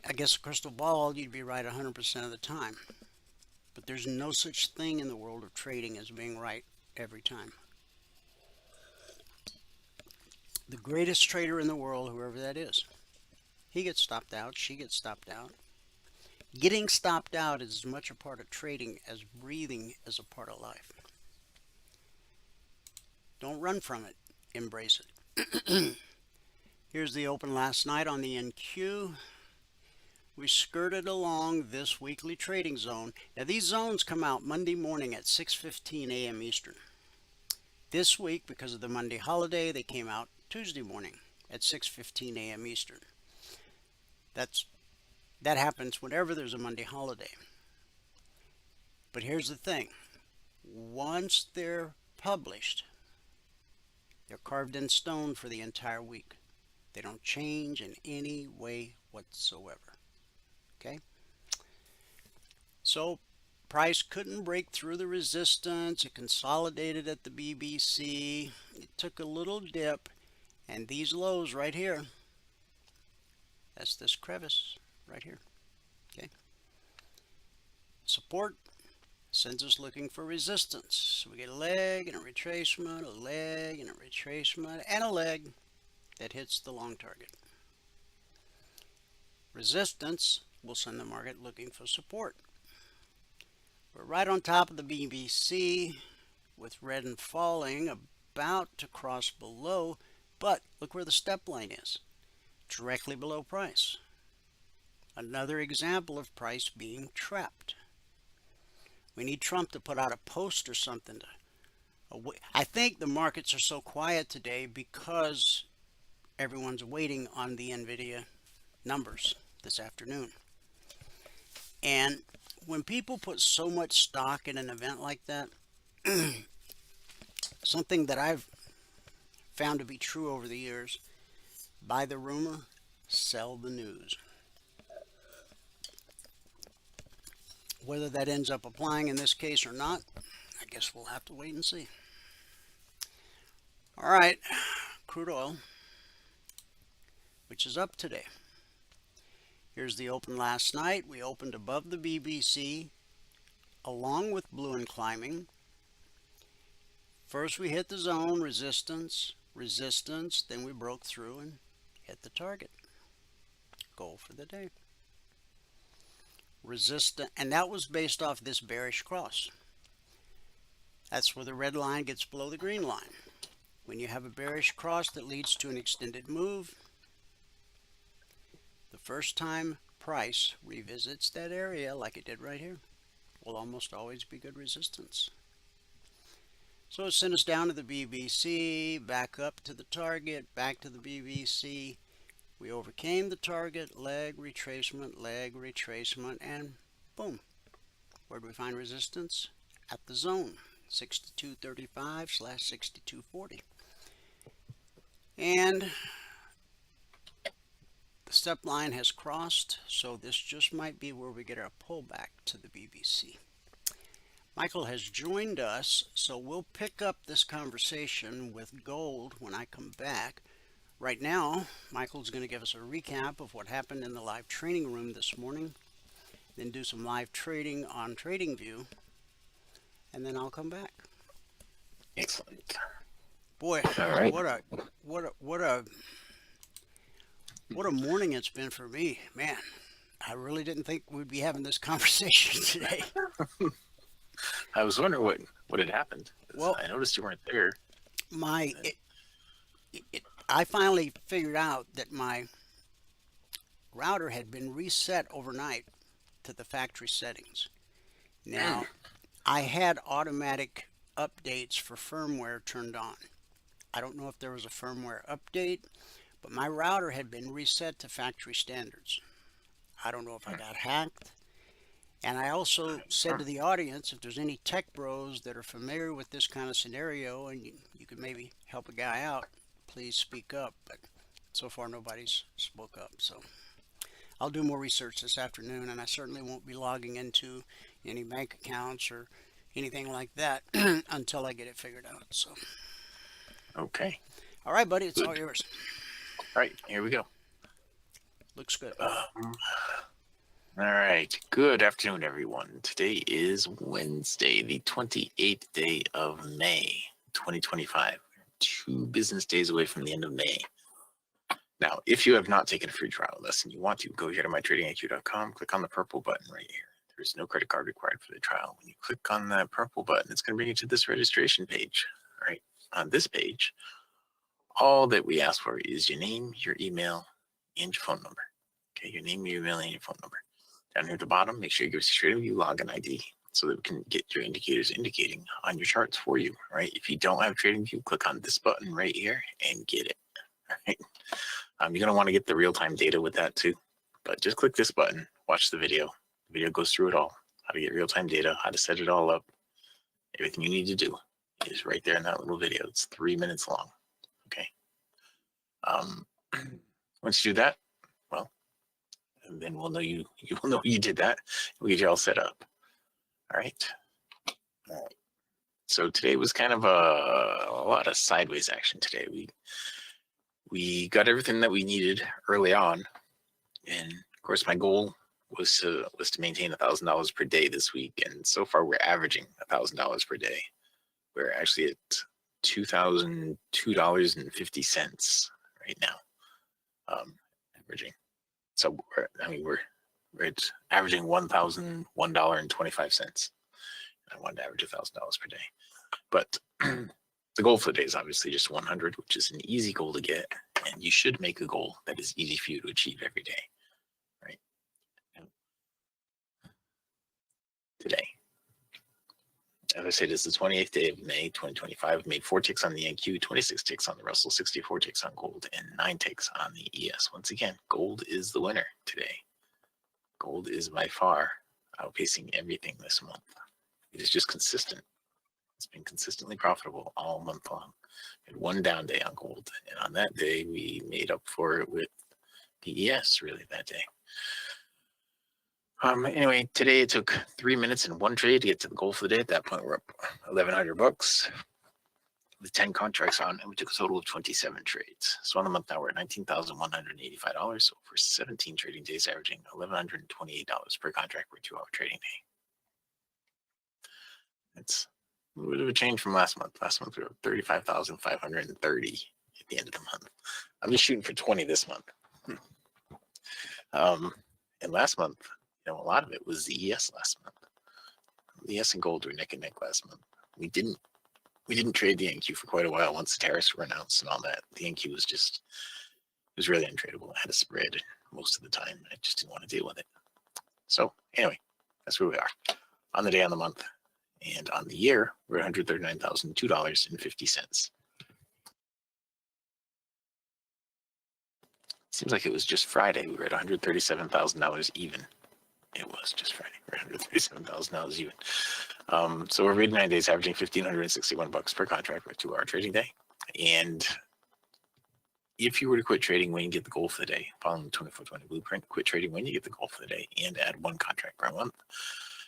I guess a crystal ball, you'd be right 100% of the time. But there's no such thing in the world of trading as being right every time. The greatest trader in the world, whoever that is, he gets stopped out, she gets stopped out. Getting stopped out is as much a part of trading as breathing is a part of life. Don't run from it. Embrace it. Here's the open last night on the NQ. We skirted along this weekly trading zone. Now these zones come out Monday morning at 6:15 a.m. Eastern. This week, because of the Monday holiday, they came out Tuesday morning at 6:15 a.m. Eastern. That happens whenever there's a Monday holiday. But here's the thing. Once they're published, they're carved in stone for the entire week. They don't change in any way whatsoever. Okay? So price couldn't break through the resistance. It consolidated at the BBC. It took a little dip, and these lows right here That's this crevice right here. Okay. Support sends us looking for resistance. So we get a leg and a retracement, a leg and a retracement, and a leg that hits the long target. Resistance will send the market looking for support. We're right on top of the BBC with red and falling, about to cross below, but look where the step line is, directly below price. Another example of price being trapped. We need Trump to put out a post or something. I think the markets are so quiet today because everyone's waiting on the NVIDIA numbers this afternoon. And when people put so much stock in an event like that, something that I've found to be true over the years, buy the rumor, sell the news. Whether that ends up applying in this case or not, I guess we'll have to wait and see. All right, crude oil, which is up today. Here's the open last night. We opened above the BBC along with blue and climbing. First we hit the zone, resistance, then we broke through and hit the target. Goal for the day. Resistance, and that was based off this bearish cross. That's where the red line gets below the green line. When you have a bearish cross that leads to an extended move, the first time price revisits that area, like it did right here, will almost always be good resistance. So it sent us down to the BBC, back up to the target, back to the BBC. We overcame the target, leg retracement, and boom. Where do we find resistance? At the zone, 62.35/62.40. And the step line has crossed, so this just might be where we get our pullback to the BBC. Michael has joined us, so we'll pick up this conversation with gold when I come back. Right now, Michael's going to give us a recap of what happened in the live training room this morning, then do some live trading on TradingView, and then I'll come back. Excellent. Boy, All right. What a morning it's been for me, man. I really didn't think we'd be having this conversation today. I was wondering what had happened. Well, I noticed you weren't there. I finally figured out that my router had been reset overnight to the factory settings. Now, I had automatic updates for firmware turned on. I don't know if there was a firmware update, but my router had been reset to factory standards. I don't know if I got hacked. And I also said to the audience, if there's any tech bros that are familiar with this kind of scenario and you could maybe help a guy out, please speak up. But so far nobody's spoke up. So I'll do more research this afternoon, and I certainly won't be logging into any bank accounts or anything like that until I get it figured out. So Okay. all right, buddy, it's Good. all yours. All right, here we go. Looks good. All right. Good afternoon, everyone. Today is Wednesday, the 28th day of May, 2025. 2 business days away from the end of May. Now, if you have not taken a free trial lesson, you want to go here to mytradingiq.com, click on the purple button right here. There's no credit card required for the trial. When you click on that purple button, it's going to bring you to this registration page. All right. On this page, all that we ask for is your name, your email, and your phone number. Okay, your name, your email, and your phone number. Down here at the bottom, make sure you give us your TradingView login ID so that we can get your indicators indicating on your charts for you. Right? If you don't have TradingView, click on this button right here and get it. All right. You're going to want to get the real-time data with that too. But just click this button, watch the video. The video goes through it all, how to get real-time data, how to set it all up. Everything you need to do is right there in that little video. It's 3 minutes long. Okay. Once you do that, well, and then we'll know you will know you did that. We'll get you all set up. All right. All right. So today was kind of a lot of sideways action today. We got everything that we needed early on, And of course, my goal was to maintain $1,000 per day this week, and so far we're averaging $1,000 per day. We're actually at $2,002.50 right now, averaging. So we're at averaging $1,001.25. I wanted to average $1,000 per day, but the goal for the day is obviously just 100, which is an easy goal to get, and you should make a goal that is easy for you to achieve every day, right? And today, as I said, it's the 28th day of May, 2025. Made 4 ticks on the NQ, 26 ticks on the Russell, 64 ticks on gold, and 9 ticks on the ES. Once again, gold is the winner today. Gold is by far outpacing everything this month. It is just consistent. It's been consistently profitable all month long. We had one down day on gold, and on that day, we made up for it with the ES, really, that day. Anyway, today it took 3 minutes and 1 trade to get to the goal for the day. At that point, we're up $1,100 with 10 contracts on, and we took a total of 27 trades. So on the month now, we're at $19,185. So for 17 trading days, averaging $1,128 per contract per 2-hour trading day. It's a little bit of a change from last month. Last month, we were $35,530 at the end of the month. I'm just shooting for 20 this month. And last month, a lot of it was the ES last month. The ES and gold were neck and neck last month. We didn't trade the NQ for quite a while once the tariffs were announced and all that. The NQ was really untradeable. It had a spread most of the time. I just didn't want to deal with it. So anyway, that's where we are on the day, on the month, and on the year. We're at $139,002.50. Seems like it was just Friday. We were at $137,000 even. It was just Friday. We're at $137,000 even. So we're 89 days, averaging $1,561 per contract for a 2-hour trading day. And if you were to quit trading when you get the goal for the day, following the 24/20 blueprint, quit trading when you get the goal for the day, and add 1 contract per month.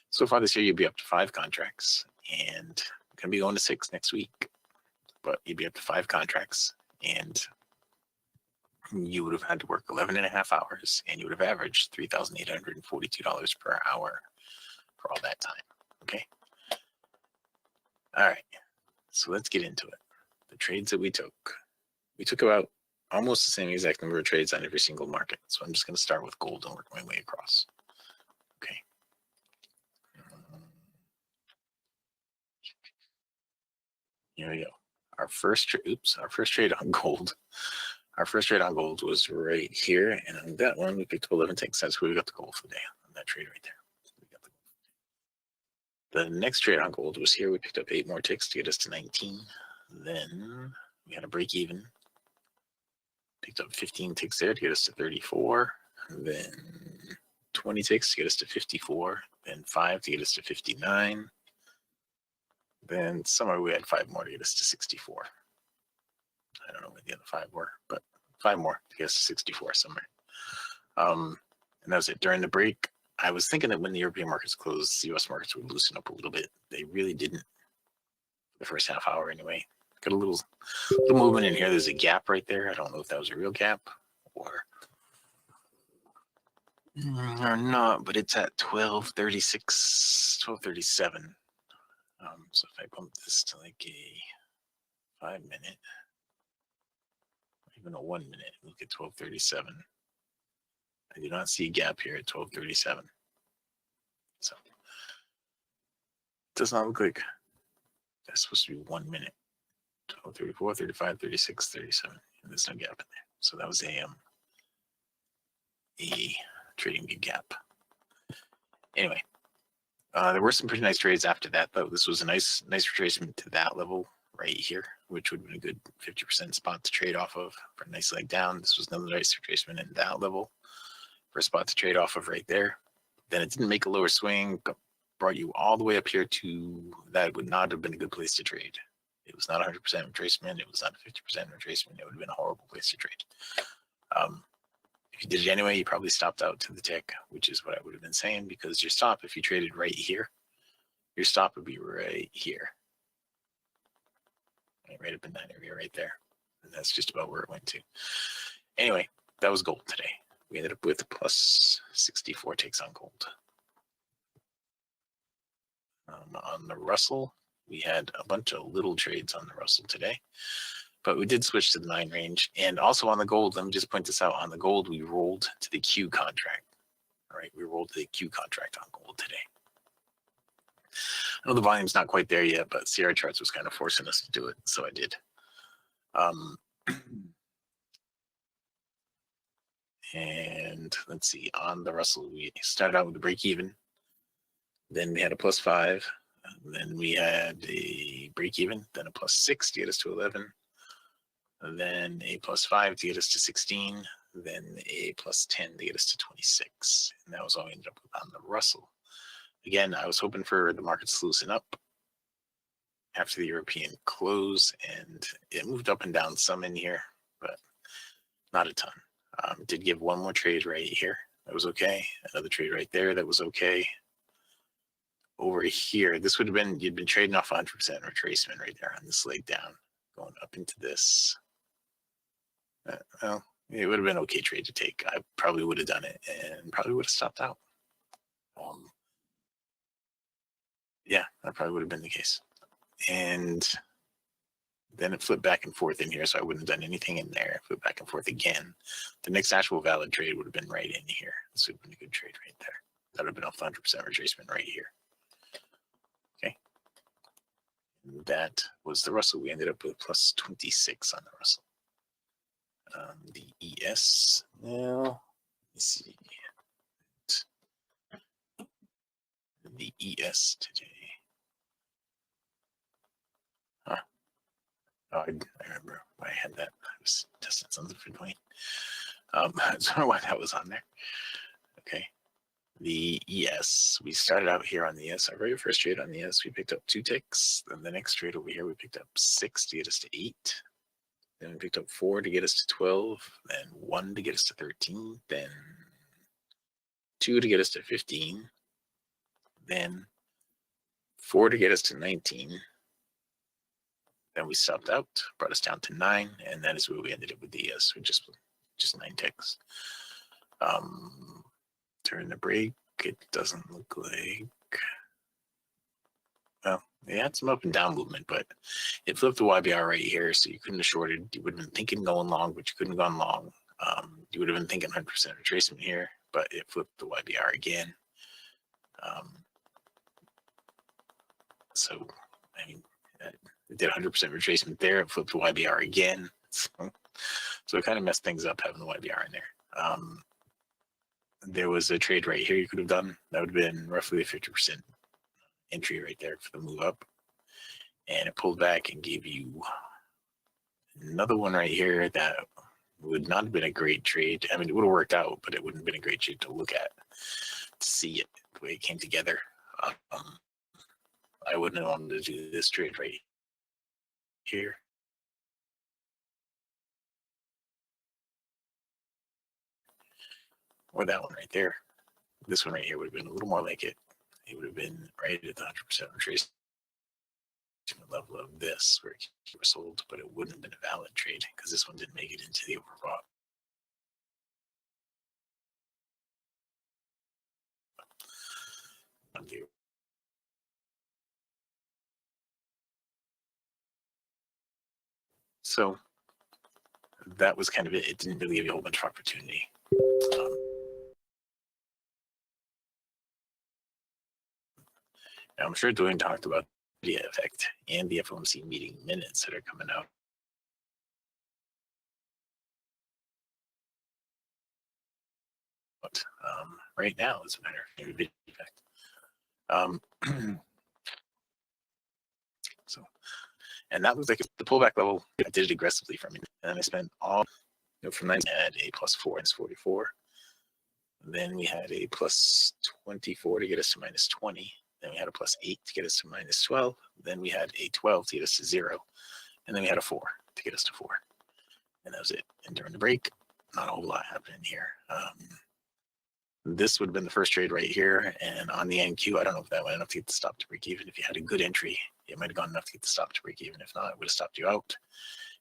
So far this year, you'll be up to 5 contracts, and I'm going to be going to 6 next week. But you'd be up to 5 contracts, and you would have had to work 11 and a half hours, and you would have averaged $3,842 per hour for all that time. Okay. All right. So let's get into it. The trades that we took about almost the same exact number of trades on every single market. So I'm just going to start with gold and work my way across. Okay. Here we go. Our first trade on gold. Our first trade on gold was right here, and on that one we picked up 11 ticks. That's where we got the goal for the day on that trade right there. So we got the next trade on gold was here. We picked up 8 more ticks to get us to 19. Then we had a break even. Picked up 15 ticks there to get us to 34. And then 20 ticks to get us to 54. Then 5 to get us to 59. Then somewhere we had 5 more to get us to 64. I don't know where the other 5 were, but 5 more to get us to 64 somewhere. And that was it. During the break, I was thinking that when the European markets closed, the US markets would loosen up a little bit. They really didn't. The first half hour anyway. Got a little movement in here. There's a gap right there. I don't know if that was a real gap or not, but it's at 1236, 1237. So if I bump this to like a 5-minute, even a 1 minute, look at 1237. I do not see a gap here at 1237. So it does not look like that's supposed to be 1 minute. 12, 34, 35, 36, 37. And there's no gap in there. So that was a trading view gap. Anyway, there were some pretty nice trades after that, though. This was a nice retracement to that level right here, which would have been a good 50% spot to trade off of for a nice leg down. This was another nice retracement in that level for a spot to trade off of right there. Then it didn't make a lower swing, brought you all the way up here to that would not have been a good place to trade. It was not 100% retracement. It was not a 50% retracement. It would have been a horrible place to trade. If you did it anyway, you probably stopped out to the tick, which is what I would have been saying, because your stop, if you traded right here, your stop would be right here. Right up in that area right there. And that's just about where it went to. Anyway, that was gold today. we ended up with plus 64 ticks on gold. On the Russell, we had a bunch of little trades on the Russell today, but we did switch to the 9 range. And also on the gold, let me just point this out. On the gold, we rolled to the Q contract. All right, we rolled to the Q contract on gold today. I know the volume's not quite there yet, but CR Charts was kind of forcing us to do it, so I did. And let's see, on the Russell, we started out with a break even. Then we had a plus 5. Then we had a break even, then a plus 6 to get us to 11. Then a plus 5 to get us to 16. Then a plus 10 to get us to 26. And that was all we ended up with on the Russell. Again, I was hoping for the markets to loosen up after the European close, and it moved up and down some in here, but not a ton. Did give one more trade right here. That was okay. Another trade right there. That was okay. Over here, this would have been, you'd been trading off 100% retracement right there on this leg down, going up into this. Well, it would have been an okay trade to take. I probably would have done it and probably would have stopped out. Yeah, that probably would have been the case. And then it flipped back and forth in here, so I wouldn't have done anything in there. Flipped back and forth again. The next actual valid trade would have been right in here. This would have been a good trade right there. That would have been off 100% retracement right here. Okay. And that was the Russell. We ended up with plus 26 on the Russell. The ES. Now, let's see. The ES today. Huh. Oh, I remember why I had that. I was testing something for point. I don't know why that was on there. Okay. The ES. We started out here on the ES. Our very first trade on the ES, we picked up 2 ticks. Then the next trade over here, we picked up 6 to get us to 8. Then we picked up 4 to get us to 12. Then 1 to get us to 13. Then 2 to get us to 15. Then 4 to get us to 19. Then we stopped out, brought us down to 9, and that is where we ended up with the ES, with just 9 ticks. During the break, it doesn't look like, well, they had some up and down movement, but it flipped the YBR right here, so you couldn't have shorted. You would have been thinking going long, but you couldn't have gone long. You would have been thinking 100% retracement here, but it flipped the YBR again. So, I mean, it did 100% retracement there. It flipped the YBR again. So it kind of messed things up having the YBR in there. There was a trade right here you could have done. That would have been roughly a 50% entry right there for the move up. And it pulled back and gave you another one right here that would not have been a great trade. I mean, it would have worked out, but it wouldn't have been a great trade to look at, to see it, the way it came together. I wouldn't have wanted to do this trade right here. Or that one right there. This one right here would have been a little more like it. It would have been right at the 100% retracement level of this, where it was sold, but it wouldn't have been a valid trade because this one didn't make it into the overbought. So that was kind of it. It didn't really give you a whole bunch of opportunity. Now I'm sure Dwayne talked about the effect and the FOMC meeting minutes that are coming out. But right now, as a matter of fact. So, and that was like the pullback level. I did it aggressively from it, and I spent all, from 9 had a plus 4 and 44. Then we had a plus 24 to get us to minus 20. Then we had a plus 8 to get us to minus 12. Then we had a 12 to get us to 0. And then we had a 4 to get us to 4. And that was it. And during the break, not a whole lot happening here. This would have been the first trade right here. And on the NQ, I don't know if that went enough to get the stop to break even. If you had a good entry, it might have gone enough to get the stop to break even. If not, it would have stopped you out.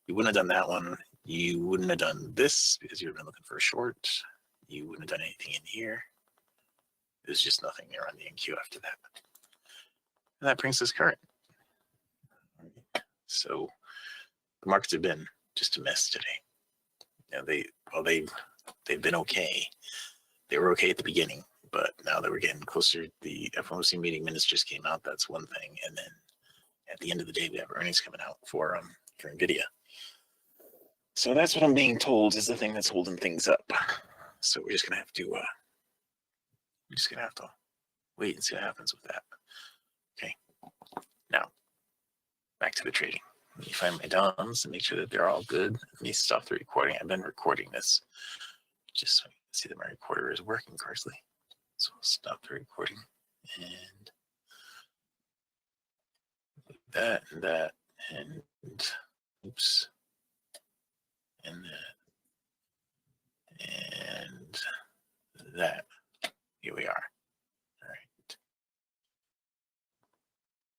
You wouldn't have done that one. You wouldn't have done this because you would have been looking for a short. You wouldn't have done anything in here. There's just nothing there on the NQ after that. And that brings us current. So the markets have been just a mess today. They've been okay. They were okay at the beginning, but now that we're getting closer, the FOMC meeting minutes just came out. That's one thing. And then at the end of the day, we have earnings coming out for NVIDIA. So that's what I'm being told is the thing that's holding things up. So we're just gonna have to wait and see what happens with that. Okay. Now back to the trading. Let me find my DOMs and make sure that they're all good. Let me stop the recording. I've been recording this just so you can see that my recorder is working correctly. So I'll stop the recording and that and that and oops and that and that. Here we are. All right.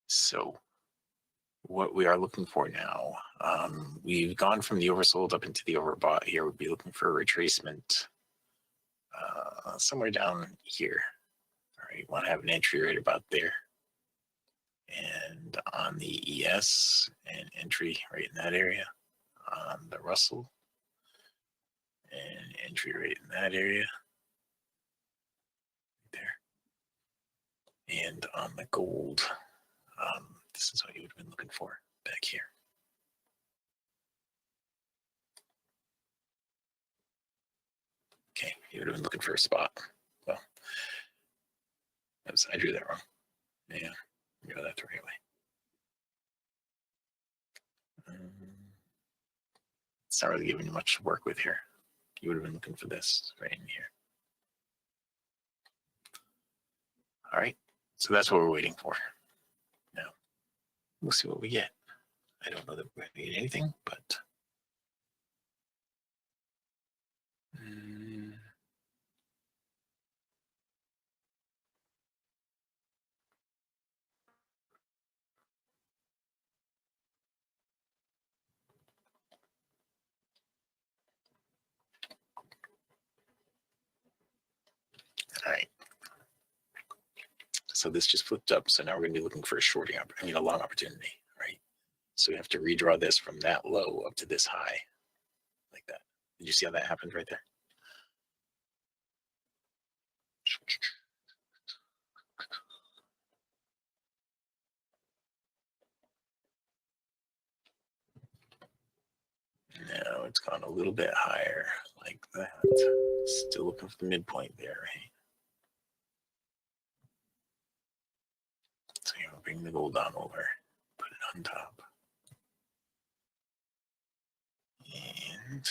So what we are looking for now, we've gone from the oversold up into the overbought. Here we'd be looking for a retracement somewhere down here. All right, you want to have an entry right about there. And on the ES, an entry right in that area. On the Russell, and entry right in that area. There. And on the gold, this is what you would have been looking for back here. Okay, you would have been looking for a spot. Well, I drew that wrong. Yeah, I got that the right way. It's not really giving you much to work with here. You would have been looking for this right in here. All right, so that's what we're waiting for. Now, we'll see what we get. I don't know that we're going to get anything, but all right. So this just flipped up. So now we're going to be looking for a long opportunity, right? So we have to redraw this from that low up to this high, like that. Did you see how that happened right there? Now it's gone a little bit higher, like that. Still looking for the midpoint there, right? So you'll bring the gold on over, put it on top. And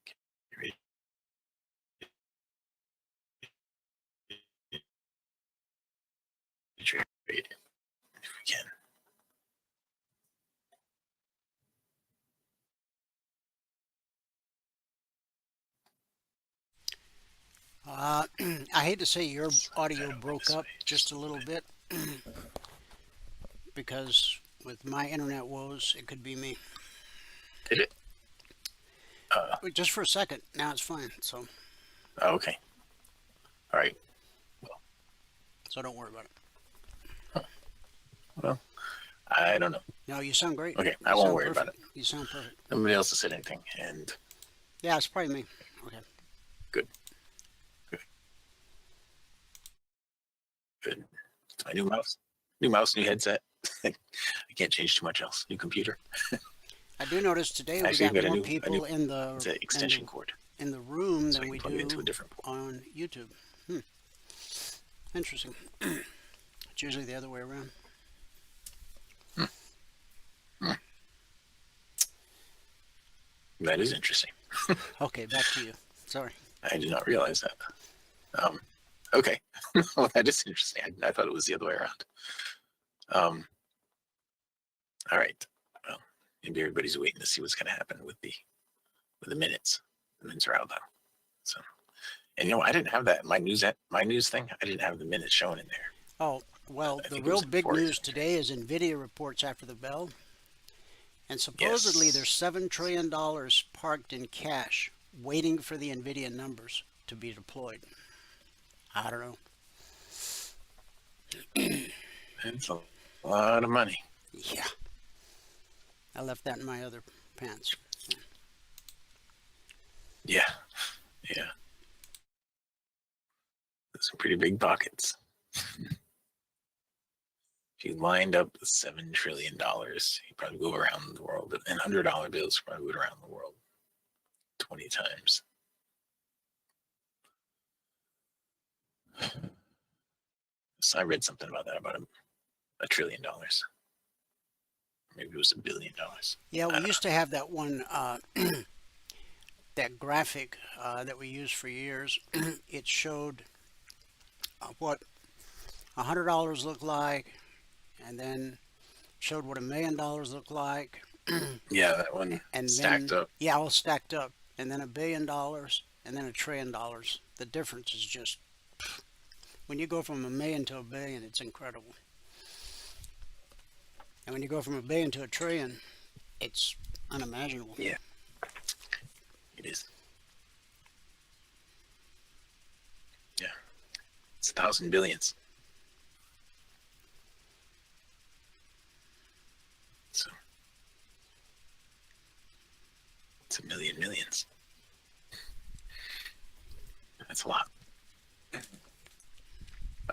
get ready. Trade if we can. I hate to say your audio broke up just a little bit because with my internet woes, it could be me. Did it? But just for a second. Now it's fine. So. Okay. All right. So don't worry about it. Well, I don't know. No, you sound great. Okay, I won't worry about it. You sound perfect. Nobody else has said anything, and yeah, it's probably me. Okay. Good. It's my new mouse. New headset. I can't change too much else. New computer. I do notice today we got more people in the extension cord in the room than we do into a different on YouTube. Interesting. It's usually the other way around. That is interesting. Okay, back to you. Sorry. I did not realize that. Okay. Well, that is interesting. I thought it was the other way around. All right. Well, maybe everybody's waiting to see what's going to happen with the minutes. The minutes are out now. So, and I didn't have that in my news thing. I didn't have the minutes shown in there. Oh, well, the real big news today is NVIDIA reports after the bell. And supposedly there's $7 trillion parked in cash waiting for the NVIDIA numbers to be deployed. I don't know. It's a lot of money. Yeah. I left that in my other pants. Yeah. Yeah. Those are pretty big pockets. If you lined up $7 trillion, you'd probably go around the world. And $100 bills probably go around the world 20 times. So I read something about that, about $1 trillion. Maybe it was $1 billion. Yeah, we used to have that one, that graphic that we used for years. It showed what $100 looked like, and then showed what $1 million looked like. Yeah, that one And stacked then, up. yeah, all stacked up, and then $1 billion, and then $1 trillion. The difference is just, when you go from $1 million to $1 billion, it's incredible. And when you go from $1 billion to $1 trillion, it's unimaginable. Yeah, it is. Yeah, it's 1,000 billions. So it's 1,000,000 millions. That's a lot.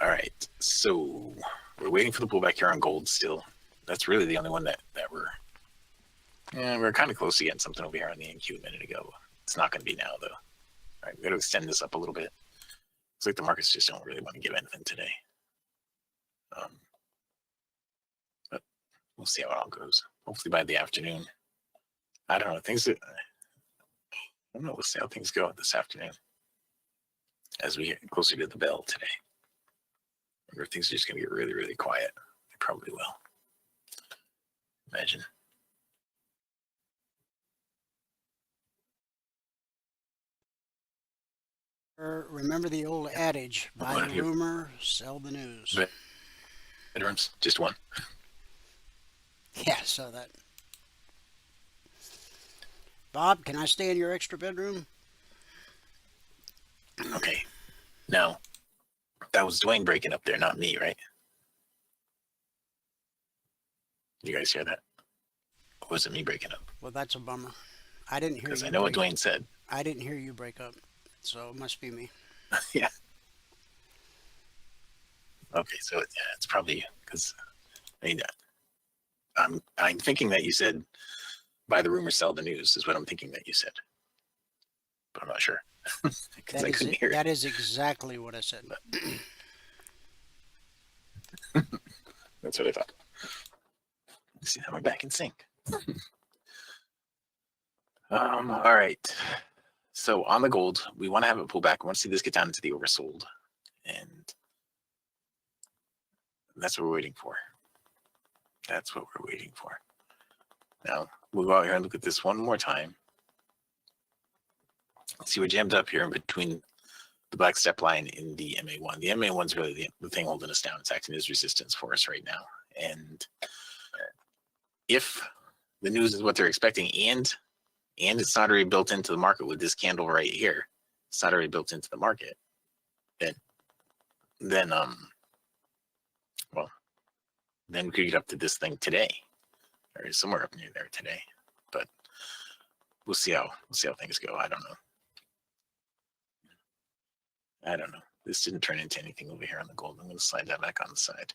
All right, so we're waiting for the pullback here on gold still. That's really the only one that we're kind of close to getting something over here on the NQ a minute ago. It's not going to be now, though. All right, we've got to extend this up a little bit. Looks like the markets just don't really want to give anything today. But we'll see how it all goes. Hopefully by the afternoon. I don't know. I don't know. We'll see how things go this afternoon as we get closer to the bell today. I wonder if things are just going to get really, really quiet. They probably will. Imagine. Remember the old adage, buy the rumor, sell the news. Bedrooms, just one. Yeah, so that. Bob, can I stay in your extra bedroom? Okay. Now, that was Dwayne breaking up there, not me, right? You guys hear that? Or was it me breaking up? Well, that's a bummer. I didn't hear you. Because I know what Dwayne said. I didn't hear you break up, so it must be me. Yeah. Okay, so yeah, it's probably because I'm thinking that you said buy the rumor, sell the news is what I'm thinking that you said, but I'm not sure because I couldn't hear it. That is exactly what I said. That's what I thought. See, now we're back in sync. All right. So on the gold, we want to have it pull back. We want to see this get down into the oversold, and that's what we're waiting for. That's what we're waiting for. Now we'll go out here and look at this one more time. See, we're jammed up here in between the black step line in the MA1. The MA1 is really the thing holding us down. It's acting as resistance for us right now. And if the news is what they're expecting, and it's not already built into the market with this candle right here, it's not already built into the market, then we could get up to this thing today, or somewhere up near there today. But we'll see how things go. I don't know. This didn't turn into anything over here on the gold. I'm going to slide that back on the side.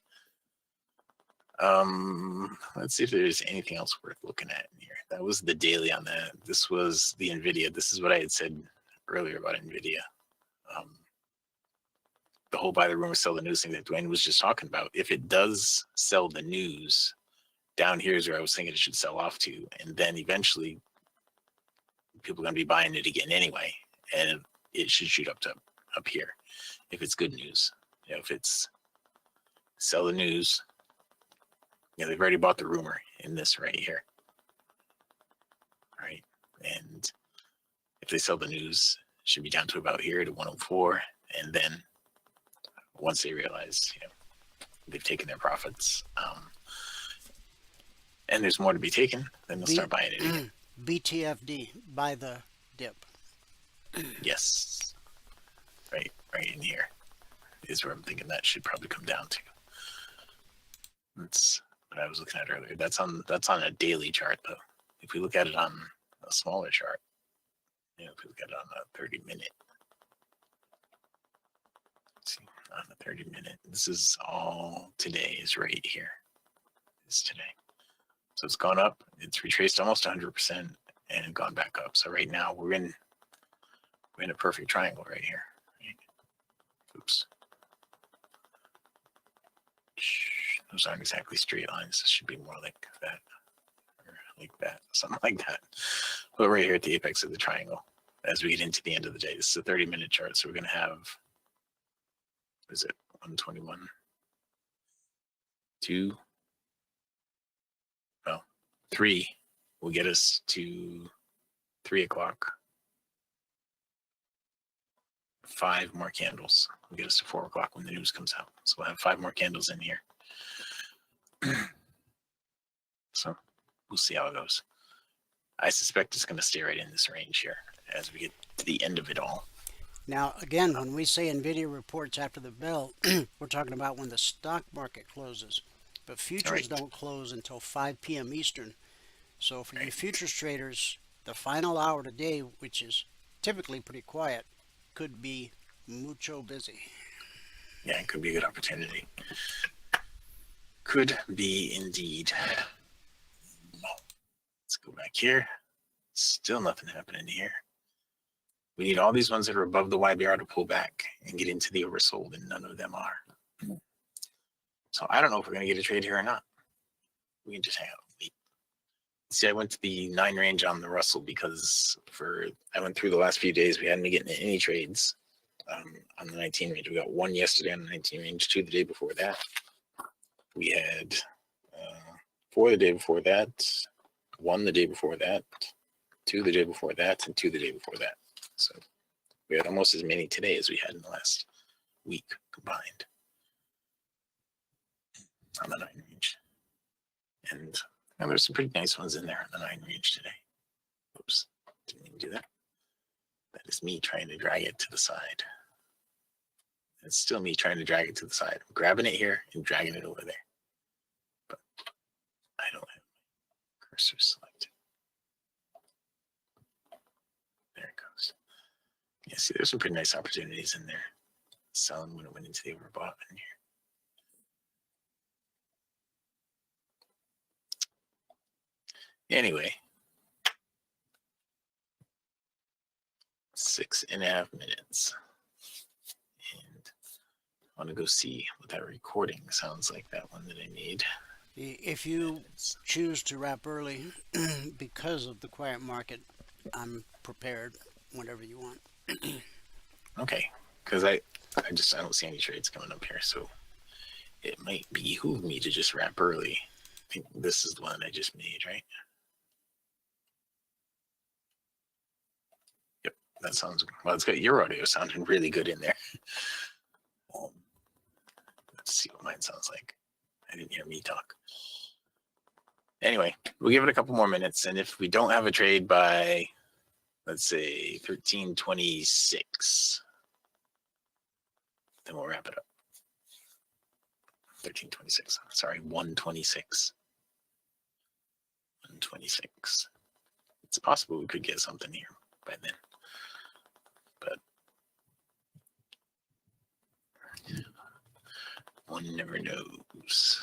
Let's see if there's anything else worth looking at in here. That was the daily on that. This was the NVIDIA. This is what I had said earlier about NVIDIA. The whole buy the rumor, sell the news thing that Dwayne was just talking about. If it does sell the news, down here is where I was thinking it should sell off to. And then eventually people are going to be buying it again anyway. And it should shoot up here if it's good news. If it's sell the news, they've already bought the rumor in this right here. Right. And if they sell the news, it should be down to about here to 104. And then once they realize, they've taken their profits, and there's more to be taken, then they'll start buying it again. BTFD, buy the dip. Yes, right in here is where I'm thinking that should probably come down to. That's what I was looking at earlier. That's on a daily chart though. If we look at it on a smaller chart, if we look at it on a 30-minute, see, on a 30-minute, this is all today is right here. Is today. So it's gone up. It's retraced almost 100% and gone back up. So right now we're in a perfect triangle right here. Right? Oops. Those aren't exactly straight lines. This should be more like that, or like that, something like that. But right here at the apex of the triangle, as we get into the end of the day, this is a 30-minute chart. So we're going to have, what is it, 121, 2, well, 3 will get us to 3 o'clock. 5 more candles will get us to 4 o'clock when the news comes out. So we'll have 5 more candles in here. So we'll see how it goes. I suspect it's going to stay right in this range here as we get to the end of it all. Now, again, when we say NVIDIA reports after the bell, we're talking about when the stock market closes. But futures don't close until 5 p.m. Eastern. So for you futures traders, the final hour today, which is typically pretty quiet, could be mucho busy. Yeah, it could be a good opportunity. Could be indeed. Let's go back here. Still nothing happening here. We need all these ones that are above the YBR to pull back and get into the oversold, and none of them are. So I don't know if we're going to get a trade here or not. We can just hang out and wait. See, I went to the 9 range on the Russell because I went through the last few days. We hadn't been getting any trades on the 19 range. We got 1 yesterday on the 19 range, 2 the day before that. We had 4 the day before that, 1 the day before that, 2 the day before that, and 2 the day before that. So we had almost as many today as we had in the last week combined on the 9 range. And there's some pretty nice ones in there on the 9 range today. Oops, didn't even do that. That is me trying to drag it to the side. It's still me trying to drag it to the side. I'm grabbing it here and dragging it over there. But I don't have my cursor selected. There it goes. Yeah, see, there's some pretty nice opportunities in there. Selling when it went into the overbought in here. Anyway, 6.5 minutes. And I want to go see what that recording sounds like, that one that I made. If you choose to wrap early because of the quiet market, I'm prepared whenever you want. Okay, because I don't see any trades coming up here, so it might behoove me to just wrap early. I think this is the one I just made, right? Yep, that sounds well. It's got your audio sounding really good in there. Let's see what mine sounds like. I didn't hear me talk. Anyway, we'll give it a couple more minutes, and if we don't have a trade by, let's say, 13:26, then we'll wrap it up. 13:26. Sorry, 1:26. 1:26. It's possible we could get something here by then, but one never knows.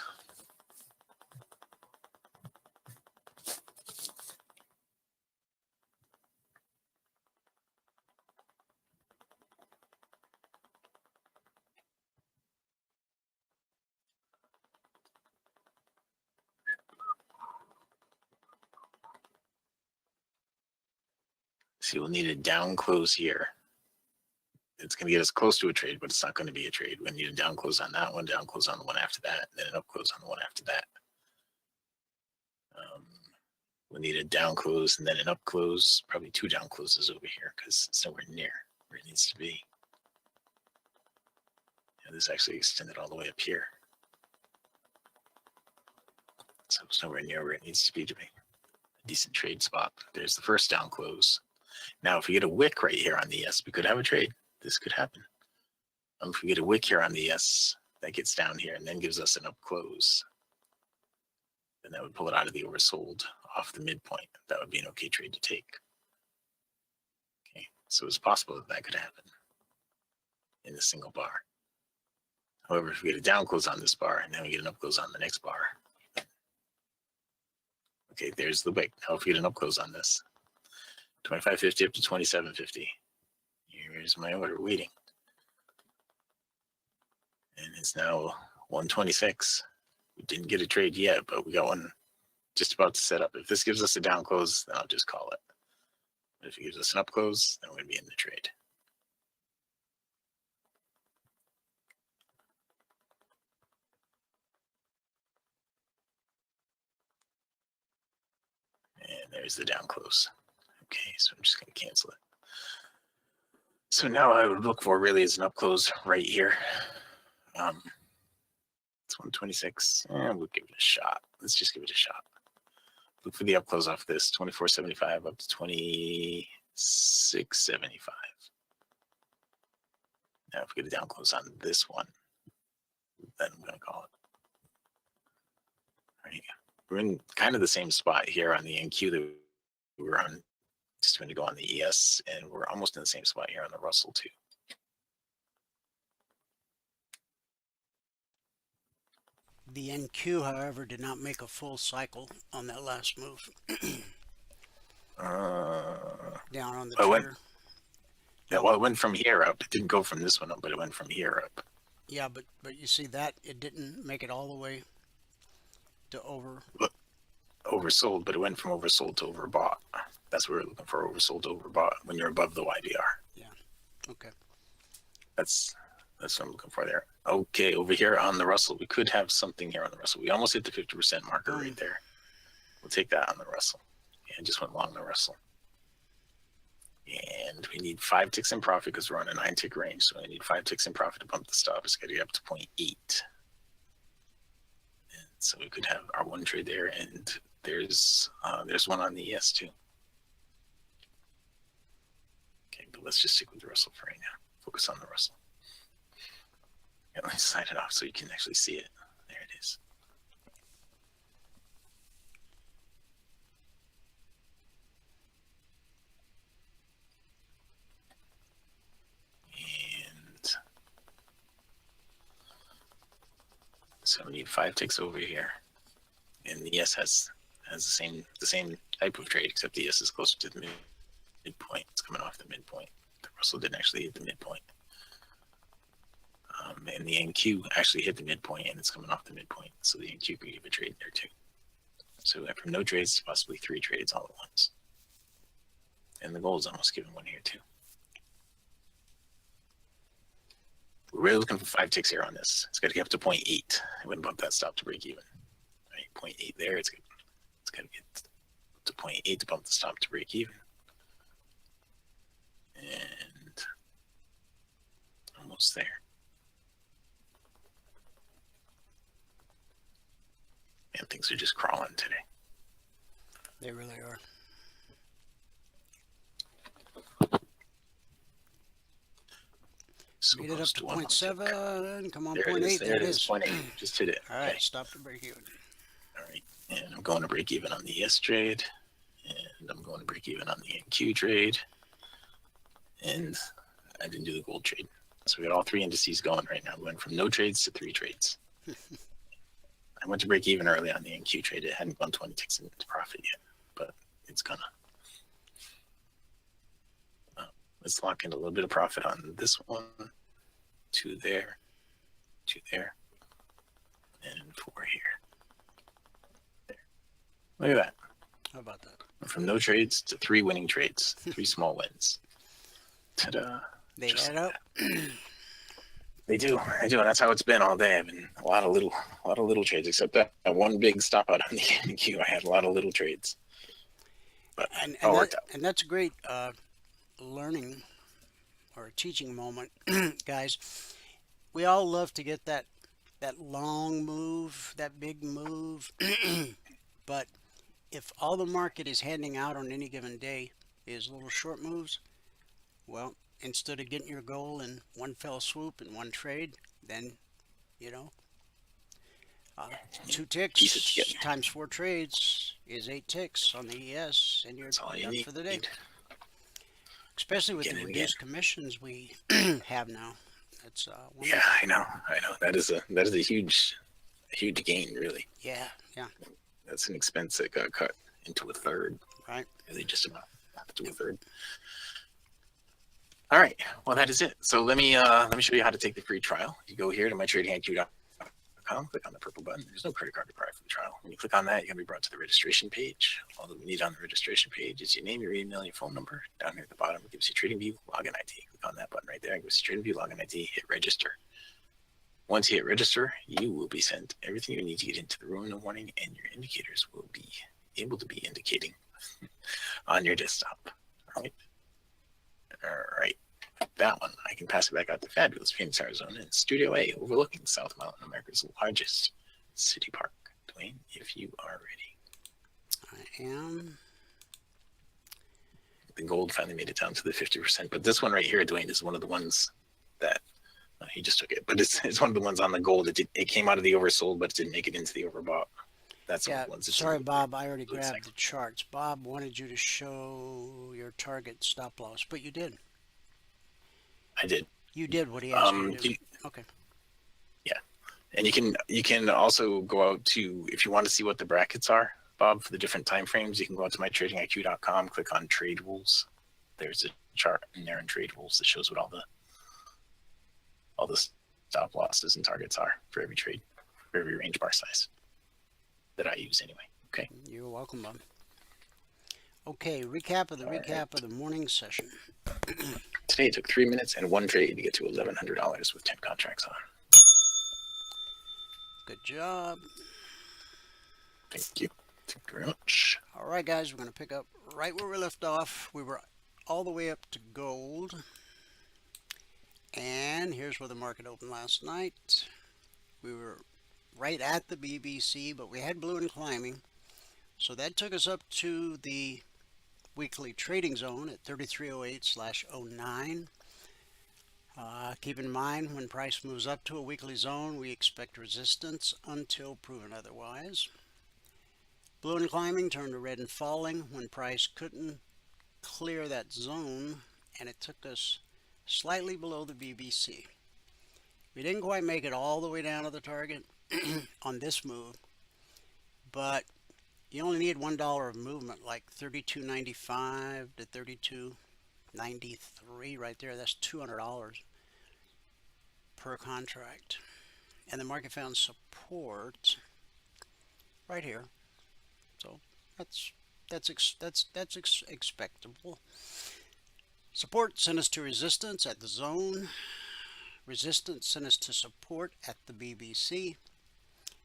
See, we'll need a down close here. It's going to get us close to a trade, but it's not going to be a trade. We need a down close on that one, down close on the one after that, and then an up close on the one after that. We'll need a down close and then an up close, probably 2 down closes over here because it's nowhere near where it needs to be. Yeah, this actually extended all the way up here. So it's nowhere near where it needs to be a decent trade spot. There's the first down close. Now, if we get a wick right here on the ES, we could have a trade. This could happen. If we get a wick here on the ES, that gets down here and then gives us an up close, then that would pull it out of the oversold off the midpoint. That would be an okay trade to take. Okay, so it's possible that that could happen in a single bar. However, if we get a down close on this bar and then we get an up close on the next bar, okay, there's the wick. Now if we get an up close on this, 25.50 up to 27.50. Here's my order waiting. And it's now 126. We didn't get a trade yet, but we got one just about to set up. If this gives us a down close, then I'll just call it. But if it gives us an up close, then we're going to be in the trade. And there's the down close. Okay, so I'm just going to cancel it. So now I would look for really is an up close right here. It's 126. We'll give it a shot. Let's just give it a shot. Look for the up close off this 24.75 up to 26.75. Now, if we get a down close on this one, then I'm going to call it. All right. We're in kind of the same spot here on the NQ that we were on. Just going to go on the ES, and we're almost in the same spot here on the Russell too. The NQ, however, did not make a full cycle on that last move. Down on the trigger. Yeah, well, it went from here up. It didn't go from this one up, but it went from here up. Yeah, but you see that it didn't make it all the way to oversold, but it went from oversold to overbought. That's what we're looking for, oversold to overbought when you're above the YBR. Yeah. Okay. That's what I'm looking for there. Okay, over here on the Russell, we could have something here on the Russell. We almost hit the 50% marker right there. We'll take that on the Russell. Yeah, just went long the Russell. And we need 5 ticks in profit because we're on a 9 tick range. So I need 5 ticks in profit to bump the stop. It's got to get up to 0.8. And so we could have our one trade there, and there's one on the ES too. Okay, but let's just stick with the Russell for right now. Focus on the Russell. Yeah, let's slide it off so you can actually see it. There it is. And so we need 5 ticks over here. And the ES has the same type of trade, except the ES is closer to the midpoint. It's coming off the midpoint. The Russell didn't actually hit the midpoint. And the NQ actually hit the midpoint, and it's coming off the midpoint. So the NQ could give a trade there too. So we went from no trades to possibly 3 trades all at once. And the gold is almost giving one here too. We're really looking for 5 ticks here on this. It's got to get up to 0.8. It wouldn't bump that stop to break even. Right, 0.8 there. It's got to get to 0.8 to bump the stop to break even. And almost there. And things are just crawling today. They really are. So get it up to 0.7. Come on, there 0.8. There it is. 0.8. Just hit it. All right, okay. stop the break even. All right, and I'm going to break even on the ES trade, and I'm going to break even on the NQ trade, and I didn't do the gold trade. So we got all 3 indices going right now. We went from no trades to 3 trades. I went to break even early on the NQ trade. It hadn't gone 20 ticks into profit yet, but it's gonna. Let's lock in a little bit of profit on this one, 2 there, 2 there, and 4 here. There. Look at that. How about that? Went from no trades to 3 winning trades, 3 small wins. Ta-da! They add up. They do. And that's how it's been all day. I've been a lot of little trades, except that one big stop out on the NQ. I had a lot of little trades, but all worked out. And that's a great learning or a teaching moment, guys. We all love to get that long move, that big move, but if all the market is handing out on any given day is little short moves. Well, instead of getting your goal in one fell swoop in one trade, then, you know, 2 Piece it ticks together. times 4 trades is 8 ticks on the ES, and you're That's all you done need. for the day. Especially with the Again and reduced commissions we have now. That's Yeah, I know. That is a huge gain, really. yeah, yeah, That's an expense that got cut into a third. right. Really, just about to a third. All right. Well, that is it. So let me show you how to take the free trial. You go here to mytradingIQ.com, click on the purple button. There's no credit card required for the trial. When you click on that, you're going to be brought to the registration page. All that we need on the registration page is your name, your email, and your phone number. Down here at the bottom, it gives you TradingView Login ID. Click on that button right there. It gives you TradingView Login ID. Hit register. Once you hit register, you will be sent everything you need to get into the room in the morning, and your indicators will be able to be indicating on your desktop. All right. That one, I can pass it back out to fabulous Phoenix, Arizona, in Studio A, overlooking South Mountain, America's largest city park. Dwayne, if you are ready. I am. The gold finally made it down to the 50%, but this one right here, Dwayne, is one of the ones that he just took it, but it's one of the ones on the gold. It came out of the oversold, but it didn't make it into the overbought. That's Yeah, one of the ones. sorry, Bob. I already grabbed the charts. Bob wanted you to show your target stop loss, but you did. I did. You did what he asked you to do. Okay. Yeah, and you can also go out to, if you want to see what the brackets are, Bob, for the different time frames, you can go out to mytradingiq.com, click on Trade Rules. There's a chart in there in Trade Rules that shows what all the stop losses and targets are for every trade, for every range bar size that I use anyway. Okay. You're welcome, Bob. Okay, recap of the morning session. Today it took 3 minutes and 1 trade to get to $1,100 with 10 contracts on. Good job. Thank you. Thank you very much. All right, guys, we're going to pick up right where we left off. We were all the way up to gold. And here's where the market opened last night. We were right at the BBC, but we had blue and climbing. So that took us up to the weekly trading zone at 3308/09. Keep in mind, when price moves up to a weekly zone, we expect resistance until proven otherwise. Blue and climbing turned to red and falling when price couldn't clear that zone, and it took us slightly below the BBC. We didn't quite make it all the way down to the target on this move, but you only need $1 of movement, like $32.95 to $32.93 right there. That's $200 per contract, and the market found support right here. So that's expectable. Support sent us to resistance at the zone. Resistance sent us to support at the BBC.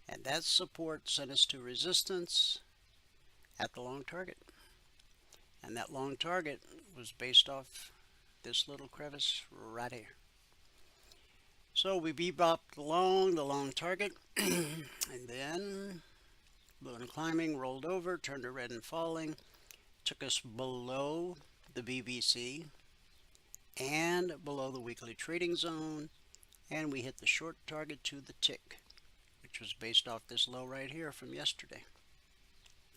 And that support sent us to resistance at the long target. And that long target was based off this little crevice right here. So we bebopped along the long target. And then blue and climbing rolled over, turned to red and falling. Took us below the BBC and below the weekly trading zone, and we hit the short target to the tick, which was based off this low right here from yesterday.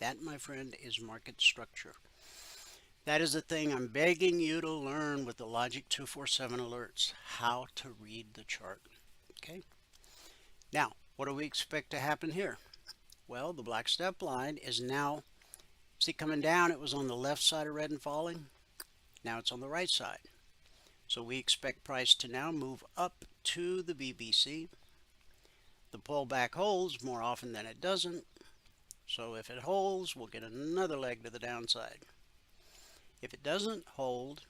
That, my friend, is market structure. That is the thing I'm begging you to learn with the Logic 247 alerts, how to read the chart. Okay? Now, what do we expect to happen here? Well, the black step line is now, see, coming down, it was on the left side of red and falling. Now it's on the right side. So we expect price to now move up to the BBC. The pullback holds more often than it doesn't. So if it holds, we'll get another leg to the downside. If it doesn't hold,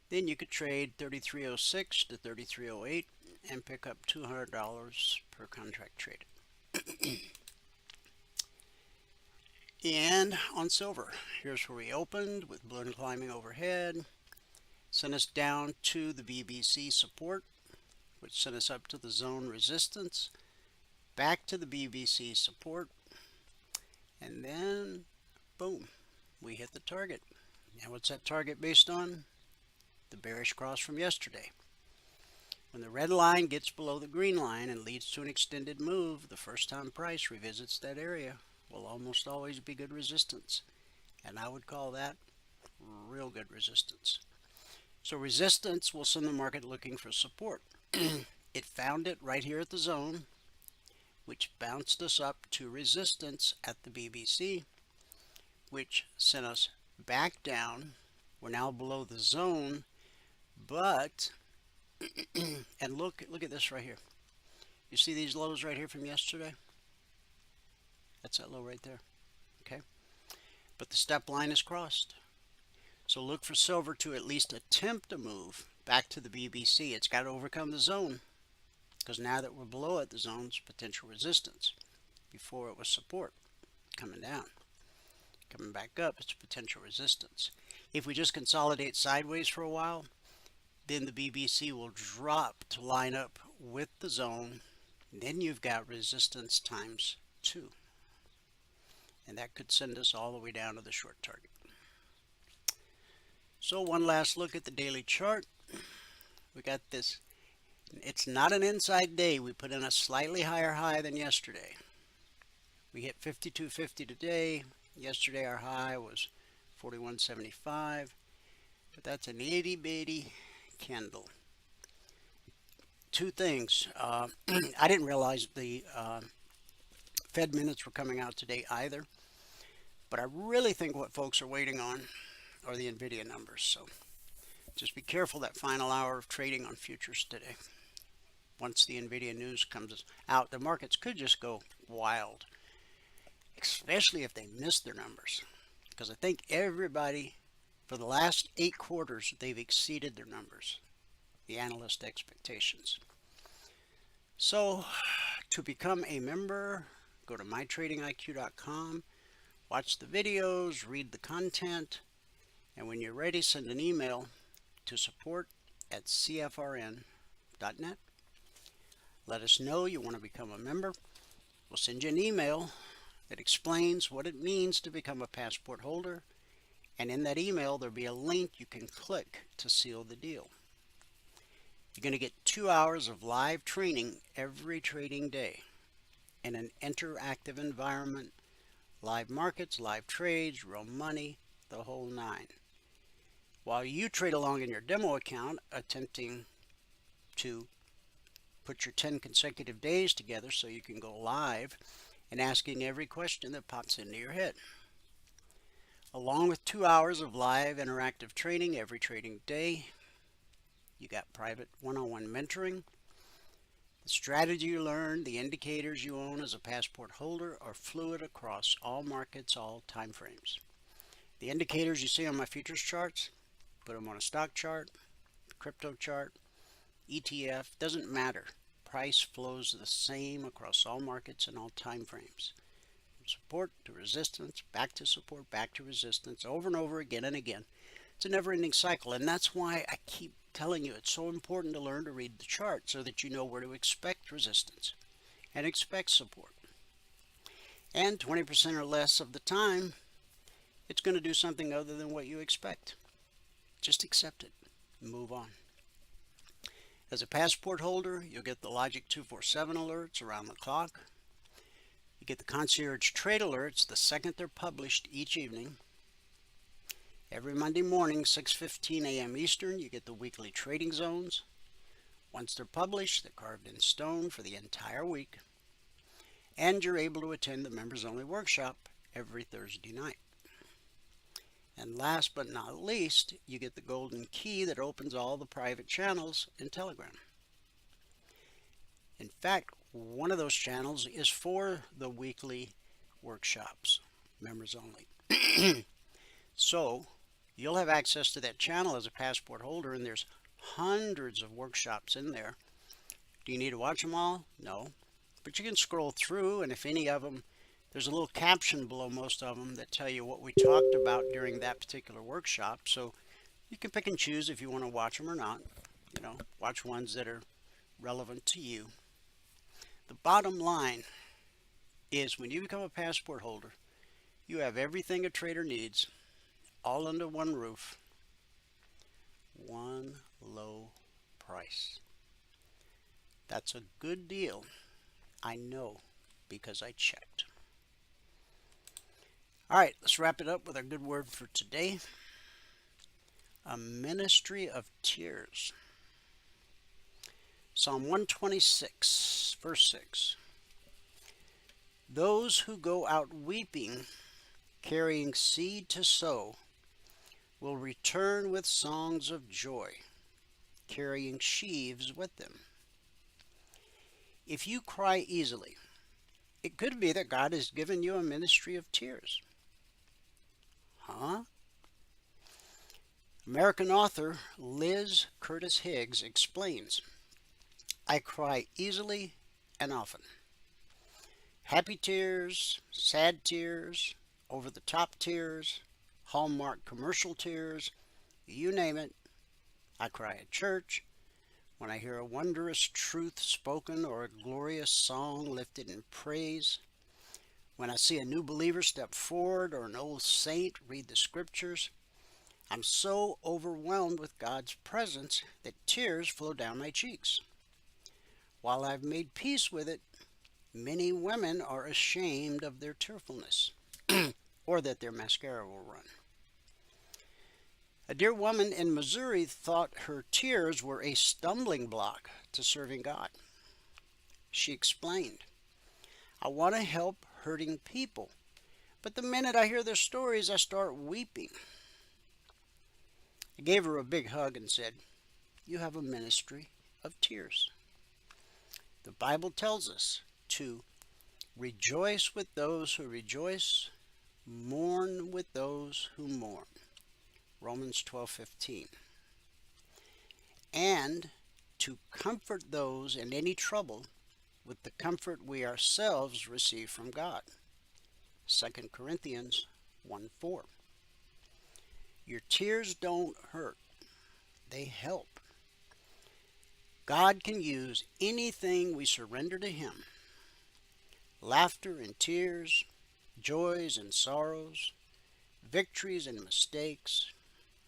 then you could trade 3306 to 3308 and pick up $200 per contract trade. And on silver, here's where we opened with blue and climbing overhead. Sent us down to the BBC support, which sent us up to the zone resistance, back to the BBC support, and then boom, we hit the target. And what's that target based on? The bearish cross from yesterday. When the red line gets below the green line and leads to an extended move, the first time price revisits that area will almost always be good resistance. And I would call that real good resistance. So resistance will send the market looking for support. It found it right here at the zone, which bounced us up to resistance at the BBC, which sent us back down. We're now below the zone, but and look at this right here. You see these lows right here from yesterday? That's that low right there. Okay, but the step line is crossed. So look for silver to at least attempt a move back to the BBC. It's got to overcome the zone, because now that we're below it, the zone's potential resistance. Before it was support, coming down. Coming back up, it's potential resistance. If we just consolidate sideways for a while, then the BBC will drop to line up with the zone. Then you've got resistance times 2. And that could send us all the way down to the short target. So one last look at the daily chart. We got this. It's not an inside day. We put in a slightly higher high than yesterday. We hit 52.50 today. Yesterday our high was 41.75. But that's an itty bitty candle. Two things. I didn't realize the Fed minutes were coming out today either. But I really think what folks are waiting on are the NVIDIA numbers. So just be careful that final hour of trading on futures today. Once the NVIDIA news comes out, the markets could just go wild, especially if they miss their numbers. Because I think everybody, for the last 8 quarters, they've exceeded their numbers, the analyst expectations. So to become a member, go to mytradingiq.com, watch the videos, read the content, and when you're ready, send an email to support@cfrn.net. Let us know you want to become a member. We'll send you an email that explains what it means to become a passport holder. And in that email, there'll be a link you can click to seal the deal. You're going to get 2 hours of live training every trading day in an interactive environment. Live markets, live trades, real money, the whole 9. While you trade along in your demo account, attempting to put your 10 consecutive days together so you can go live and asking every question that pops into your head. Along with 2 hours of live interactive training every trading day, you got private one-on-one mentoring. The strategy you learn, the indicators you own as a passport holder are fluid across all markets, all time frames. The indicators you see on my futures charts, put them on a stock chart, crypto chart, ETF, doesn't matter. Price flows the same across all markets and all time frames. From support to resistance, back to support, back to resistance, over and over again and again. It's a never-ending cycle, and that's why I keep telling you it's so important to learn to read the chart so that you know where to expect resistance and expect support. And 20% or less of the time, it's going to do something other than what you expect. Just accept it and move on. As a passport holder, you'll get the Logic 247 alerts around the clock. You get the concierge trade alerts the second they're published each evening. Every Monday morning, 6:15 a.m. Eastern, you get the weekly trading zones. Once they're published, they're carved in stone for the entire week. And you're able to attend the members-only workshop every Thursday night. And last but not least, you get the golden key that opens all the private channels in Telegram. In fact, one of those channels is for the weekly workshops, members only. So you'll have access to that channel as a passport holder, and there's hundreds of workshops in there. Do you need to watch them all? No. But you can scroll through, and if any of them, there's a little caption below most of them that tell you what we talked about during that particular workshop. So you can pick and choose if you want to watch them or not. You know, watch ones that are relevant to you. The bottom line is when you become a passport holder, you have everything a trader needs, all under one roof, one low price. That's a good deal. I know because I checked. All right, let's wrap it up with our good word for today. A ministry of tears. Psalm 126, verse 6. Those who go out weeping, carrying seed to sow, will return with songs of joy, carrying sheaves with them. If you cry easily, it could be that God has given you a ministry of tears. Huh? American author Liz Curtis Higgs explains, I cry easily and often. Happy tears, sad tears, over-the-top tears, Hallmark commercial tears, you name it. I cry at church, when I hear a wondrous truth spoken or a glorious song lifted in praise, when I see a new believer step forward or an old saint read the scriptures. I'm so overwhelmed with God's presence that tears flow down my cheeks. While I've made peace with it, many women are ashamed of their tearfulness or that their mascara will run. A dear woman in Missouri thought her tears were a stumbling block to serving God. She explained, I want to help hurting people, but the minute I hear their stories, I start weeping. I gave her a big hug and said, you have a ministry of tears. The Bible tells us to rejoice with those who rejoice, mourn with those who mourn. Romans 12:15. And to comfort those in any trouble with the comfort we ourselves receive from God. 2 Corinthians 1:4. Your tears don't hurt, they help. God can use anything we surrender to Him. Laughter and tears, joys and sorrows, victories and mistakes,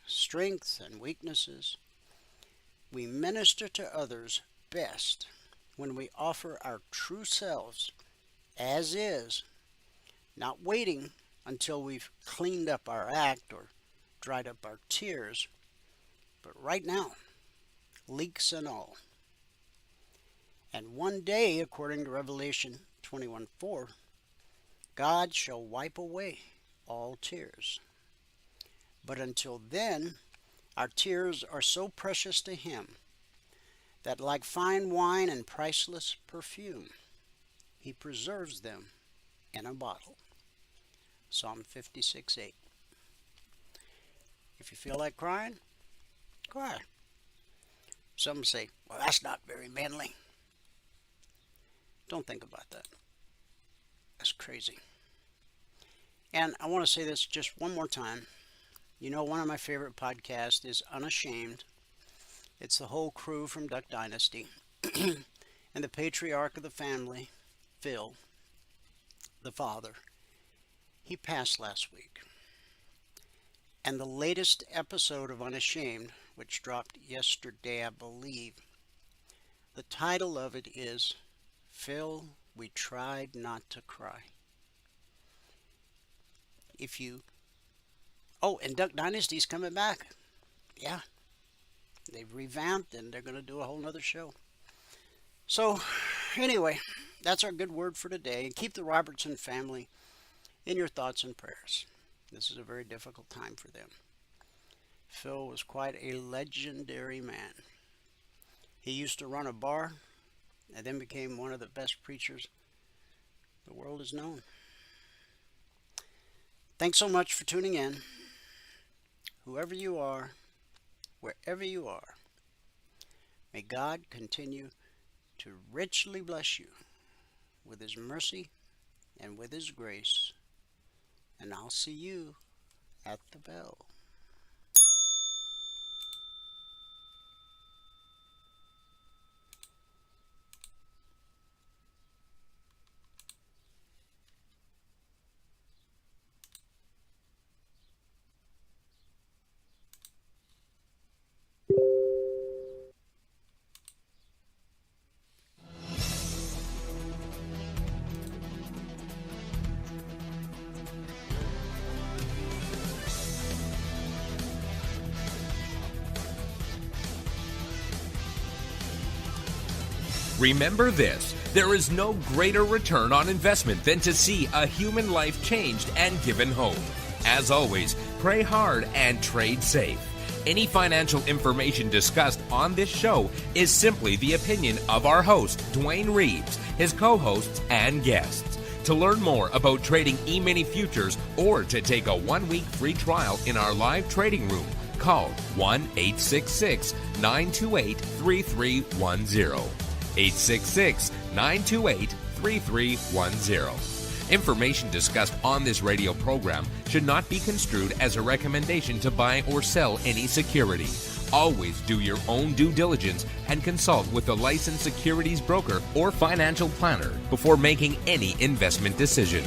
strengths and weaknesses. We minister to others best when we offer our true selves as is, not waiting until we've cleaned up our act or dried up our tears, but right now, leaks and all. And one day, according to Revelation 21:4, God shall wipe away all tears. But until then, our tears are so precious to Him that like fine wine and priceless perfume, He preserves them in a bottle. Psalm 56:8. If you feel like crying, cry. Some say, well, that's not very manly. Don't think about that. That's crazy. And I want to say this just one more time. You know, one of my favorite podcasts is Unashamed. It's the whole crew from Duck Dynasty. And the patriarch of the family, Phil, the father, he passed last week. And the latest episode of Unashamed, which dropped yesterday, I believe, the title of it is, Phil, We Tried Not to Cry. And Duck Dynasty's coming back. Yeah. They've revamped and they're going to do a whole nother show. So, anyway, that's our good word for today. And keep the Robertson family in your thoughts and prayers. This is a very difficult time for them. Phil was quite a legendary man. He used to run a bar and then became one of the best preachers the world has known. Thanks so much for tuning in. Whoever you are, wherever you are, may God continue to richly bless you with His mercy and with His grace. And I'll see you at the bell. Remember this, there is no greater return on investment than to see a human life changed and given hope. As always, pray hard and trade safe. Any financial information discussed on this show is simply the opinion of our host, Dwayne Reeves, his co-hosts, and guests. To learn more about trading E-mini futures or to take a 1-week free trial in our live trading room, call 1-866-928-3310. 866-928-3310. Information discussed on this radio program should not be construed as a recommendation to buy or sell any security. Always do your own due diligence and consult with a licensed securities broker or financial planner before making any investment decision.